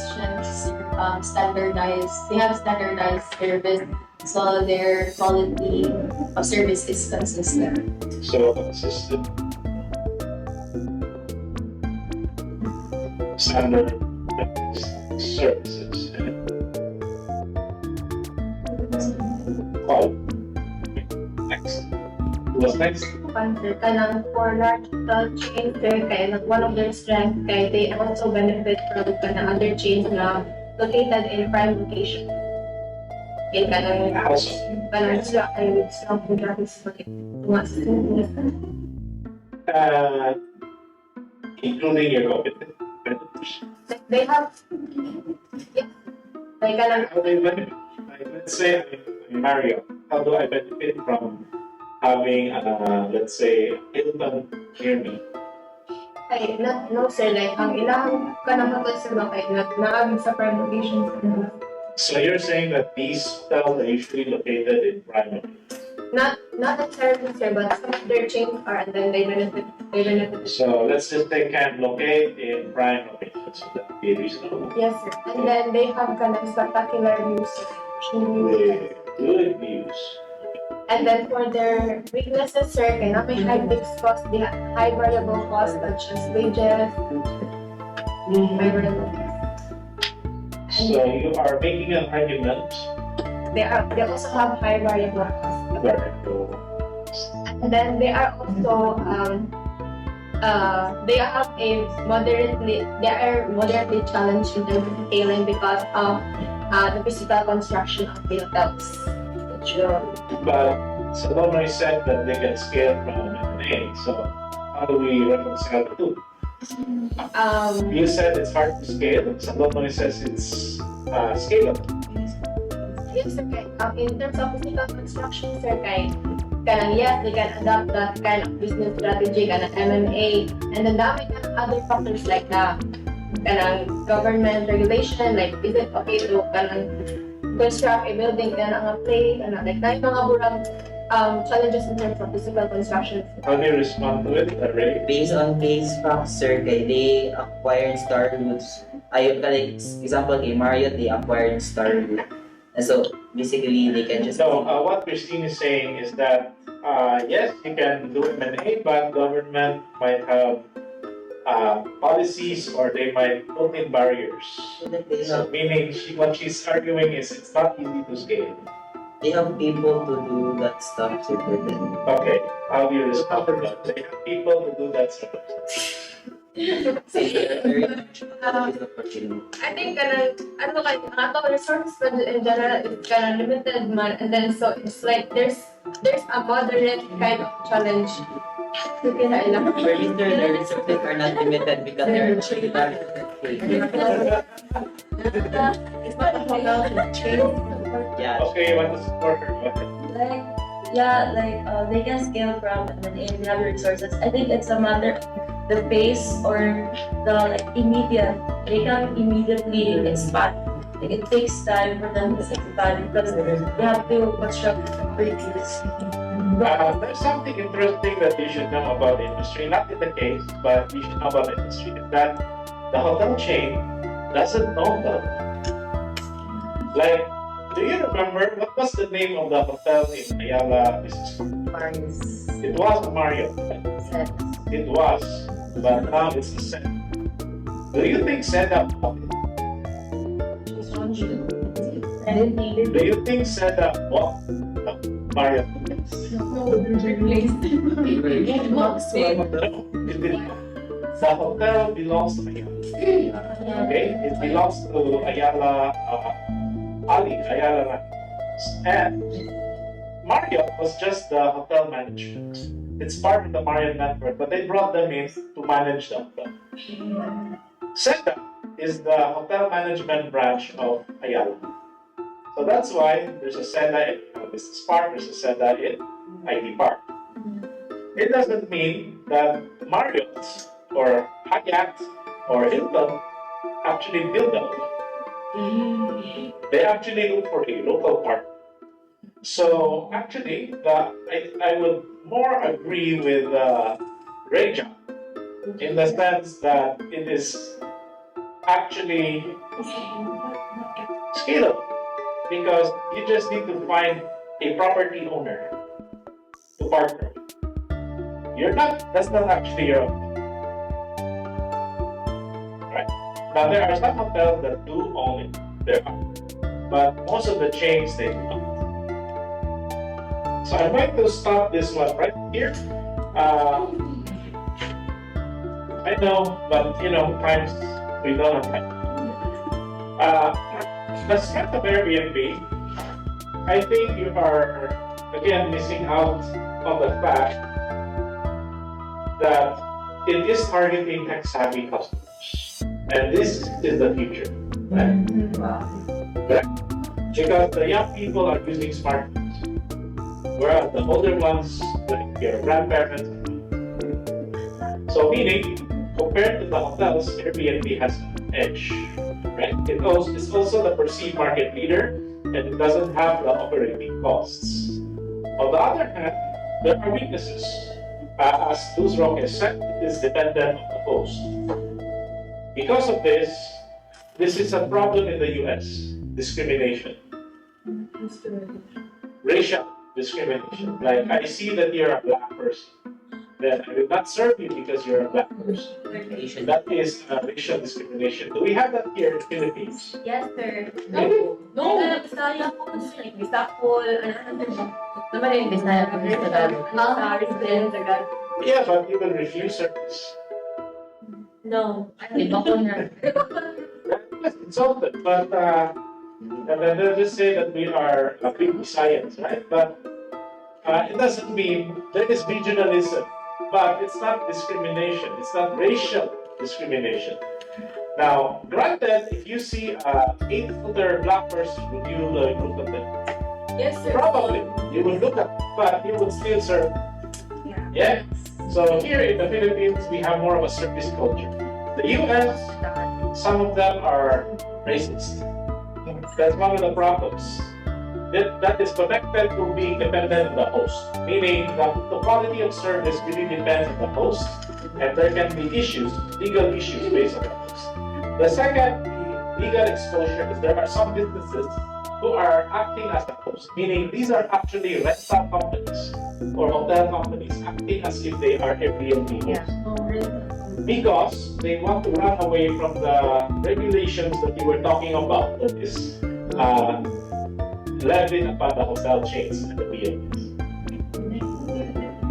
standardized. They have standardized service, so their quality of service is consistent. so consistent standard services. Oh, next. Who was next? Answer kanang for large hotel chains, kaya one of their strengths kaya they also benefit from kanang other chains na located in prime location. Kaya kanang sila ay strong geographics Including your competitors. They have like kanang How do you benefit? Like, let's say I'm Mario. How do I benefit from having, let's say, Hilton near me. Ay, no sir, like, ang ilang kanang hotel sir ba kay naagin sa prime locations. So you're saying that these hotels are usually located in prime locations. Not necessarily sir, but some of their chains are, and then they benefit. So let's just say can locate in prime locations. So that would be reasonable. Yes sir. And then they have kanang spectacular views. With good views. And then for their weaknesses, sir, kaya na may high fixed cost, they have high variable costs such as wages, high variable costs. So you are making an argument. They also have high variable costs. Variable. And then they are also they are moderately challenged in terms of scaling because of the physical construction of the hotels. But Salomon said that they get scaled from M&A. So how do we reconcile the two? You said it's hard to scale. Salomon says it's scalable. Yes, sir. In terms of physical construction, sir, yes, they can adopt that kind of business strategy, M&A, and then dami other factors like the government regulation, like is it okay to construct a building like na yung mga burang challenges in terms of physical construction. How do you respond to it, Ray? Based on case facts, sir, they acquired Starwoods. Ayun ka, like, example kay Marriott, they acquired Starwood. And so, basically, they can just... So, what Christine is saying is that, yes, you can do M&A, but government might have policies or they might put in barriers. So, meaning, what she's arguing is it's not easy to scale. They have people to do that stuff, sir. Okay, how do you respond to that? They have people to do that stuff. I think ato resources in general is limited man, and then so it's like there's a moderate kind of challenge. Early their resources are not limited because they're It's not a hotel chain. yeah. Okay, you want to support her? Go ahead. They can scale from and they have resources. I think it's a matter of the pace or the immediate. They can immediately expand. Like, it takes time for them to expand because they have to construct properties. There's something interesting that you should know about the industry, not in the case, but you should know about the industry, is that the hotel chain doesn't know them. Like, do you remember what was the name of the hotel in Ayala? It was a Marriott. It was, but now it's a Sen. Do you think Seda bought it? Do you think Seda bought the Marriott? No, replaced. No, it didn't. The hotel belongs to Ayala. Okay, it belongs to Ayala, Ayala. And Marriott was just the hotel management. It's part of the Marriott network, but they brought them in to manage the hotel. Seda is the hotel management branch of Ayala. So that's why there's a Seda in Business Park, there's a Seda in IT Park. It doesn't mean that Marriott or Hyatt or Hilton actually build them. They actually look for a local partner. So actually, I would more agree with Reja in the sense that it is actually scalable because you just need to find a property owner to partner with. That's not actually your own. Right? Now there are some hotels that do own it, there are. But most of the chains they do not. So I'm going to stop this one right here. I know, but times we don't have time. The strength of Airbnb, I think you are again missing out on the fact that it is targeting tech-savvy customers, and this is the future, right? Right? Because the young people are using smartphones. whereas the older ones, like your grandparents. So meaning, compared to the hotels, Airbnb has an edge, right? It's also the perceived market leader, and it doesn't have the operating costs. On the other hand, there are weaknesses. As Luz Roque said, it is dependent on the host. Because of this is a problem in the US, discrimination. Racial discrimination. Like, I see that you're a black person, then I will not serve you because you're a black person. That is racial discrimination. Do we have that here in the Philippines? Yes, sir. No. Bisaya po, like Bisakol, Naman yung Bisaya ko sa Tagalog. resident, Tagalog. Yeah, but you will refuse service. No. Iba ko na. Let's insult them, but and then they'll just say that we are a big Bisayans, right? But it doesn't mean there is regionalism, but it's not discrimination. It's not racial discrimination. Now, granted, if you see a 8-footer black person, would you look at them? Yes, sir. Probably, you will look at, but you would still serve. Yeah. So here in the Philippines, we have more of a service culture. The US, some of them are racist. That's one of the problems. That is connected to being dependent on the host. Meaning that the quality of service really depends on the host, and there can be issues, legal issues based on the host. The second, the legal exposure, is there are some businesses who are acting as a host, meaning these are actually rental companies or hotel companies acting as if they are Airbnb hosts. Because they want to run away from the regulations that you were talking about, that is levied upon the hotel chains and the B&Bs.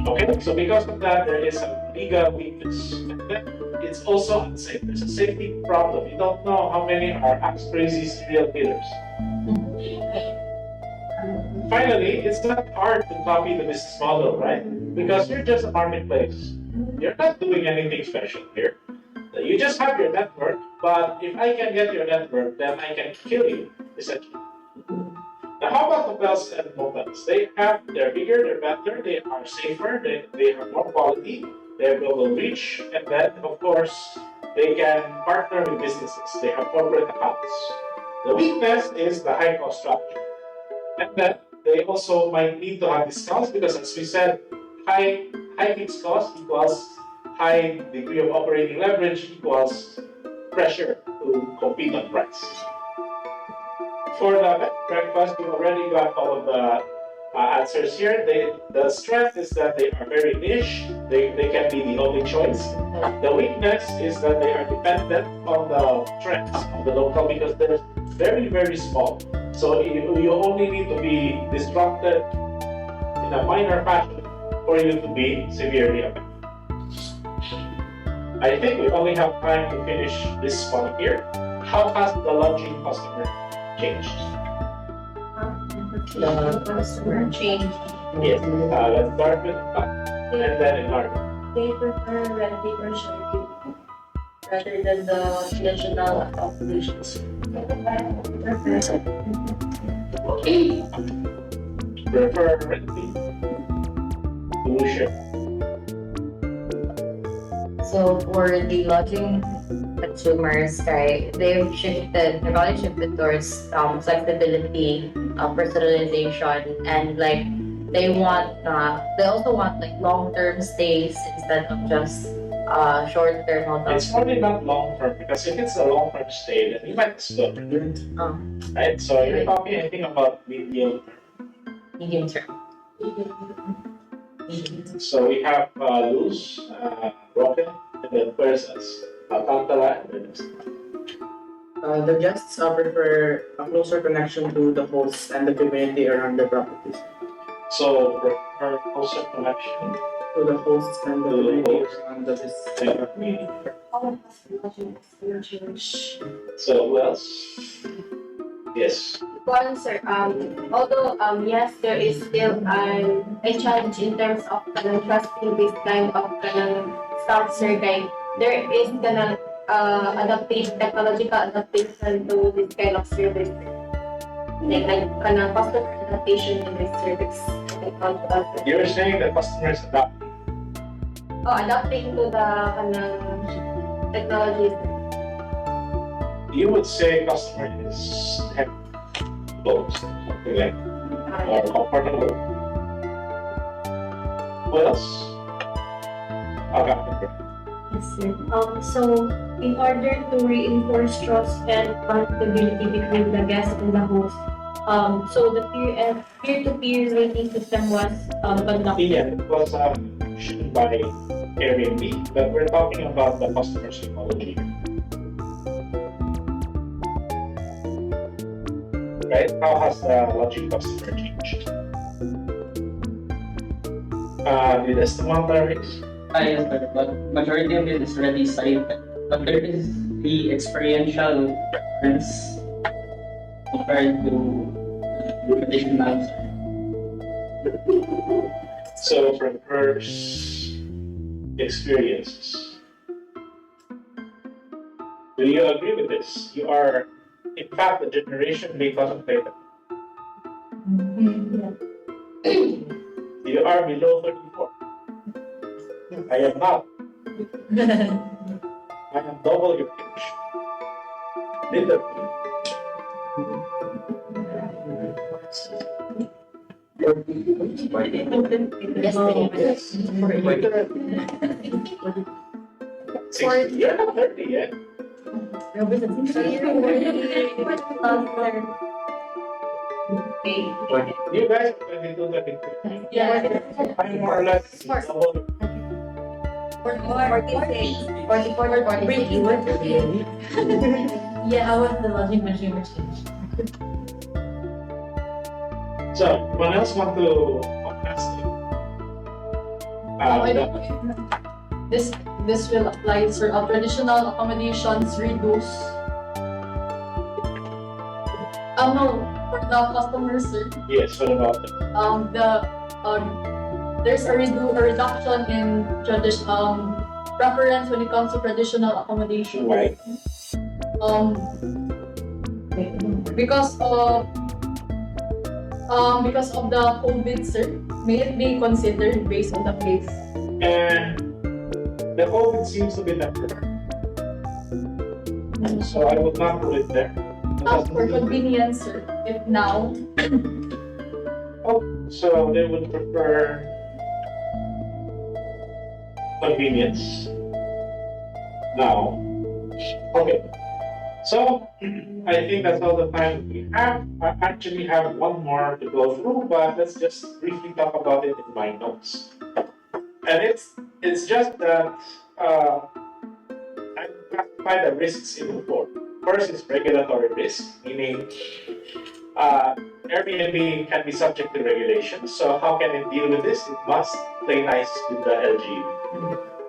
Okay, so because of that, there is a legal weakness. And then it's also unsafe. There's a safety problem. You don't know how many are crazy serial killers. Finally, it's not hard to copy the business model, right? Because you're just a marketplace. You're not doing anything special here. You just have your network, but if I can get your network, then I can kill you, essentially. Now, how about hotels and motels? They're bigger, they're better, they are safer, they have more quality, they have global reach, and then, of course, they can partner with businesses. They have corporate accounts. The weakness is the high cost structure. And then they also might need to have discounts because, as we said, high fixed cost equals high degree of operating leverage equals pressure to compete on price. For the bed and breakfast, you already got all of the answers here. The strength is that they are very niche. They can be the only choice. The weakness is that they are dependent on the trends of the local because they're very, very small. So you only need to be disrupted in a minor fashion for you to be severely affected. I think we only have time to finish this one here. How has the lodging customer changed? The customer change. Yes. Let's start with and then enlarge. They prefer renting or sharing rather than the traditional accommodations. Prefer renting to share. So for the lodging consumers, right, they've probably shifted towards flexibility, personalization, and like they also want like long-term stays instead of just short-term hotels. It's probably not long term because if it's a long term stay, then you might as well return. Right? So you're talking anything about medium Medium-term. So we have Luz, Rocket, and then Persas, Alcantara, and then The guests prefer a closer connection to the hosts and the community around the properties. so prefer closer connection To the hosts and the To the community hosts. around the business. to your community. So who else? Yes. One, sir, although yes, there is still a challenge in terms of trusting this kind of staff, sir, kay there is technological adaptation to this kind of service. like kanang customer adaptation in this service technology. You're saying the customers adapt. Adapting to the kanang technologies. You would say customer is close, something like comfortable. What else? Okay. Yes, sir. So in order to reinforce trust and accountability between the guest and the host, so the peer-to-peer rating system was conducted. Yeah, it was mentioned by Airbnb, but we're talking about the customer psychology. Right? How has the logic customer changed? Did Esteban raise? Yes, but majority of it is already cited. But there is the experiential difference compared to the traditional. So prefers experiences. Do you agree with this? You are, in fact, the generation they contemplate. You are below 34. I am not. I am double your age. Literally. You're not 30 yet. You guys are 22, 23. Yeah. I'm more or less double. 46. Yeah, how was the logic machine change? So, anyone else want to ask? I don't know if this will apply, sir. Traditional accommodations reduce. No, for the customers, sir. Yes, what about that? There's a reduction in preference when it comes to traditional accommodation. Why? Because of the COVID, sir, may it be considered based on the place. And the COVID seems to be temporary. So I would not put it there. For convenience, sir, if now. So they would prefer convenience now. Okay. So I think that's all the time we have. I actually have one more to go through, but let's just briefly talk about it in my notes. And it's just that I classify the risks into four. First is regulatory risk, meaning Airbnb can be subject to regulations. So how can it deal with this? It must play nice with the LG.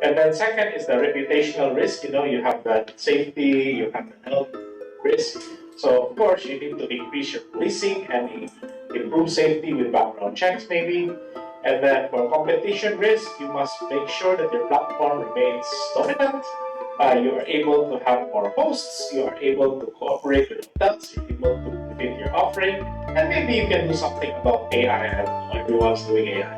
And then second is the reputational risk. You have that safety, you have the health risk. So of course you need to increase your policing and improve safety with background checks maybe. And then for competition risk, you must make sure that your platform remains dominant. You are able to have more hosts, you are able to cooperate with hotels, you're able to fit your offering, and maybe you can do something about AI. Everyone's doing AI.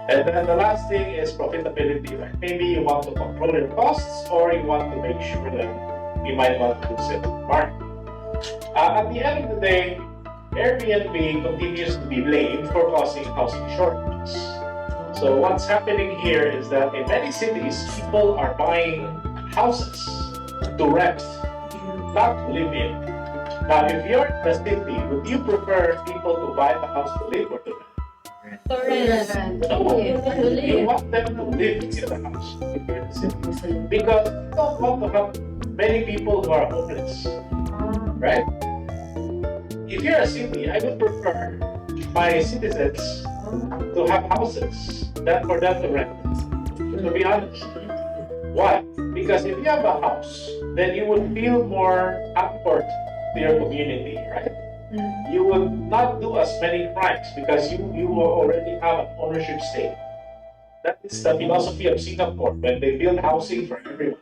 And then the last thing is profitability, right? Maybe you want to control your costs, or you want to make sure that you might want to lose it in the market. At the end of the day, Airbnb continues to be blamed for causing housing shortages. So what's happening here is that in many cities, people are buying houses to rent, not to live in. Now, if you're in the city, would you prefer people to buy the house to live or to rent? No, you want them to live in the house if you're in the city. Because you don't want to have many people who are homeless, right? If you're a city, I would prefer my citizens to have houses than for them to rent, to be honest. Why? Because if you have a house, then you would feel more upward to your community, right? You would not do as many crimes because you already have an ownership stake. That is the philosophy of Singapore when they build housing for everyone.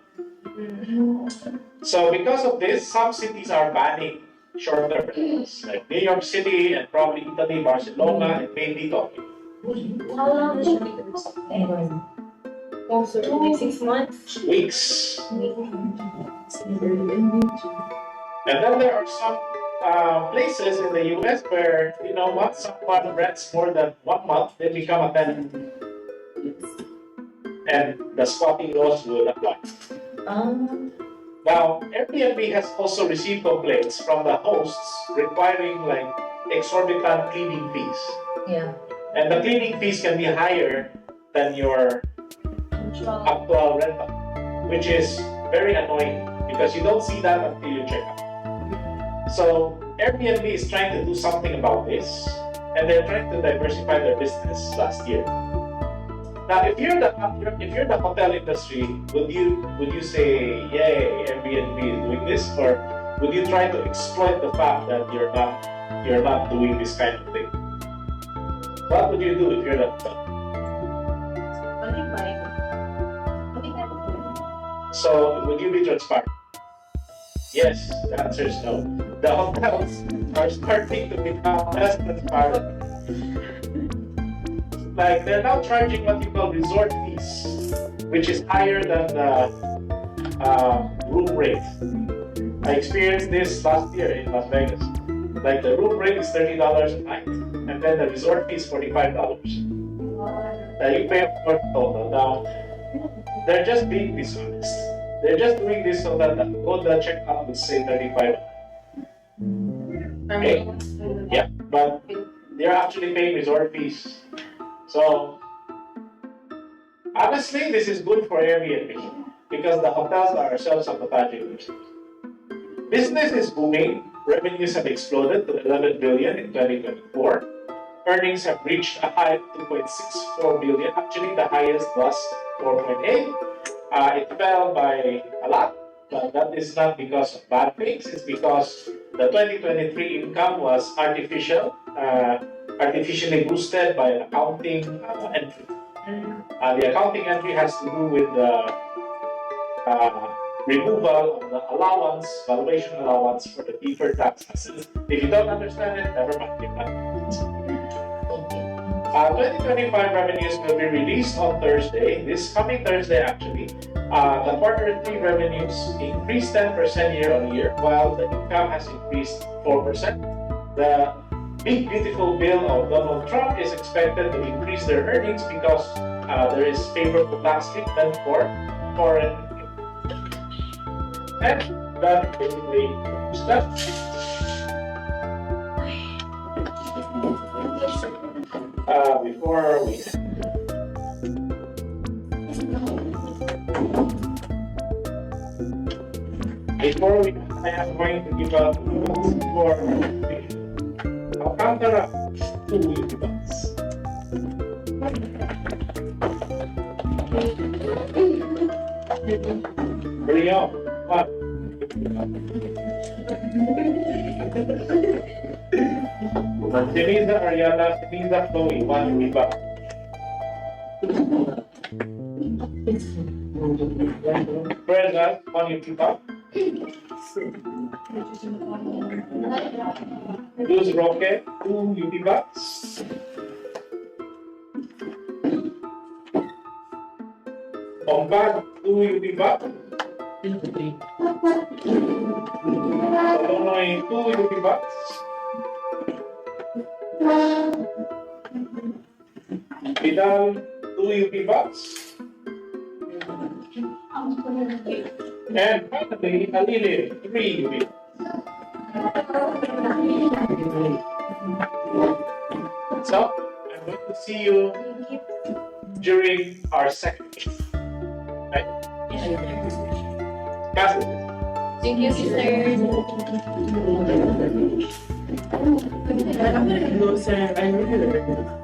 So because of this, some cities are banning short-term rentals, like New York City and probably Italy, Barcelona, and maybe Tokyo. How long is your stay? Also, like 6 months. Weeks. And then there are some places in the US where, once someone rents more than 1 month, they become a tenant. And the squatting laws will apply. Now, Airbnb has also received complaints from the hosts requiring like exorbitant cleaning fees. Yeah. And the cleaning fees can be higher than your actual rental, which is very annoying because you don't see that until you check out. So Airbnb is trying to do something about this, and they're trying to diversify their business last year. Now, if you're the hotel industry, would you say, "Yay, Airbnb is doing this," or would you try to exploit the fact that you're not doing this kind of thing? What would you do if you're the hotel? So, would you be transparent? Yes, the answer is no. The hotels are starting to become less transparent. Like, they're now charging what you call resort fees, which is higher than the room rate. I experienced this last year in Las Vegas. Like, the room rate is $30 a night, and then the resort fee is $45. Now, you pay for total. Now, they're just being dishonest. They're just doing this so that the checkout would say 35. Okay. Yeah, but they're actually paying resort fees. So, honestly, this is good for Airbnb because the hotels are self-sabotaging themselves. Business is booming. Revenues have exploded to 11 billion in 2024. Earnings have reached a high of 2.64 billion. Actually, the highest was 4.8. It fell by a lot, but that is not because of bad things. It's because the 2023 income was artificially boosted by an accounting entry. The accounting entry has to do with the removal of the valuation allowance for the deferred tax assets. If you don't understand it, never mind. 2025 revenues will be released on Thursday, this coming Thursday actually. The quarter 3 revenues increased 10% year on year, while the income has increased 4%. The big beautiful bill of Donald Trump is expected to increase their earnings because there is favorable tax treatment for foreign. And that basically stuff. Before we I am going to give out for I'll counter up 2 bucks. Hurry up. What? Denisa Ariana, Denisa Chloe, 1 buck. Brenda, 1 buck. Luz Roque, 2 bucks. Ombag, 2 bucks. Solonoy, 2 bucks. Vidal, 2 bucks. And finally, Alile, 3 bucks. So, I'm going to see you during our second meeting. Right? Pass it. Thank you, sister. No, sir, I'm here.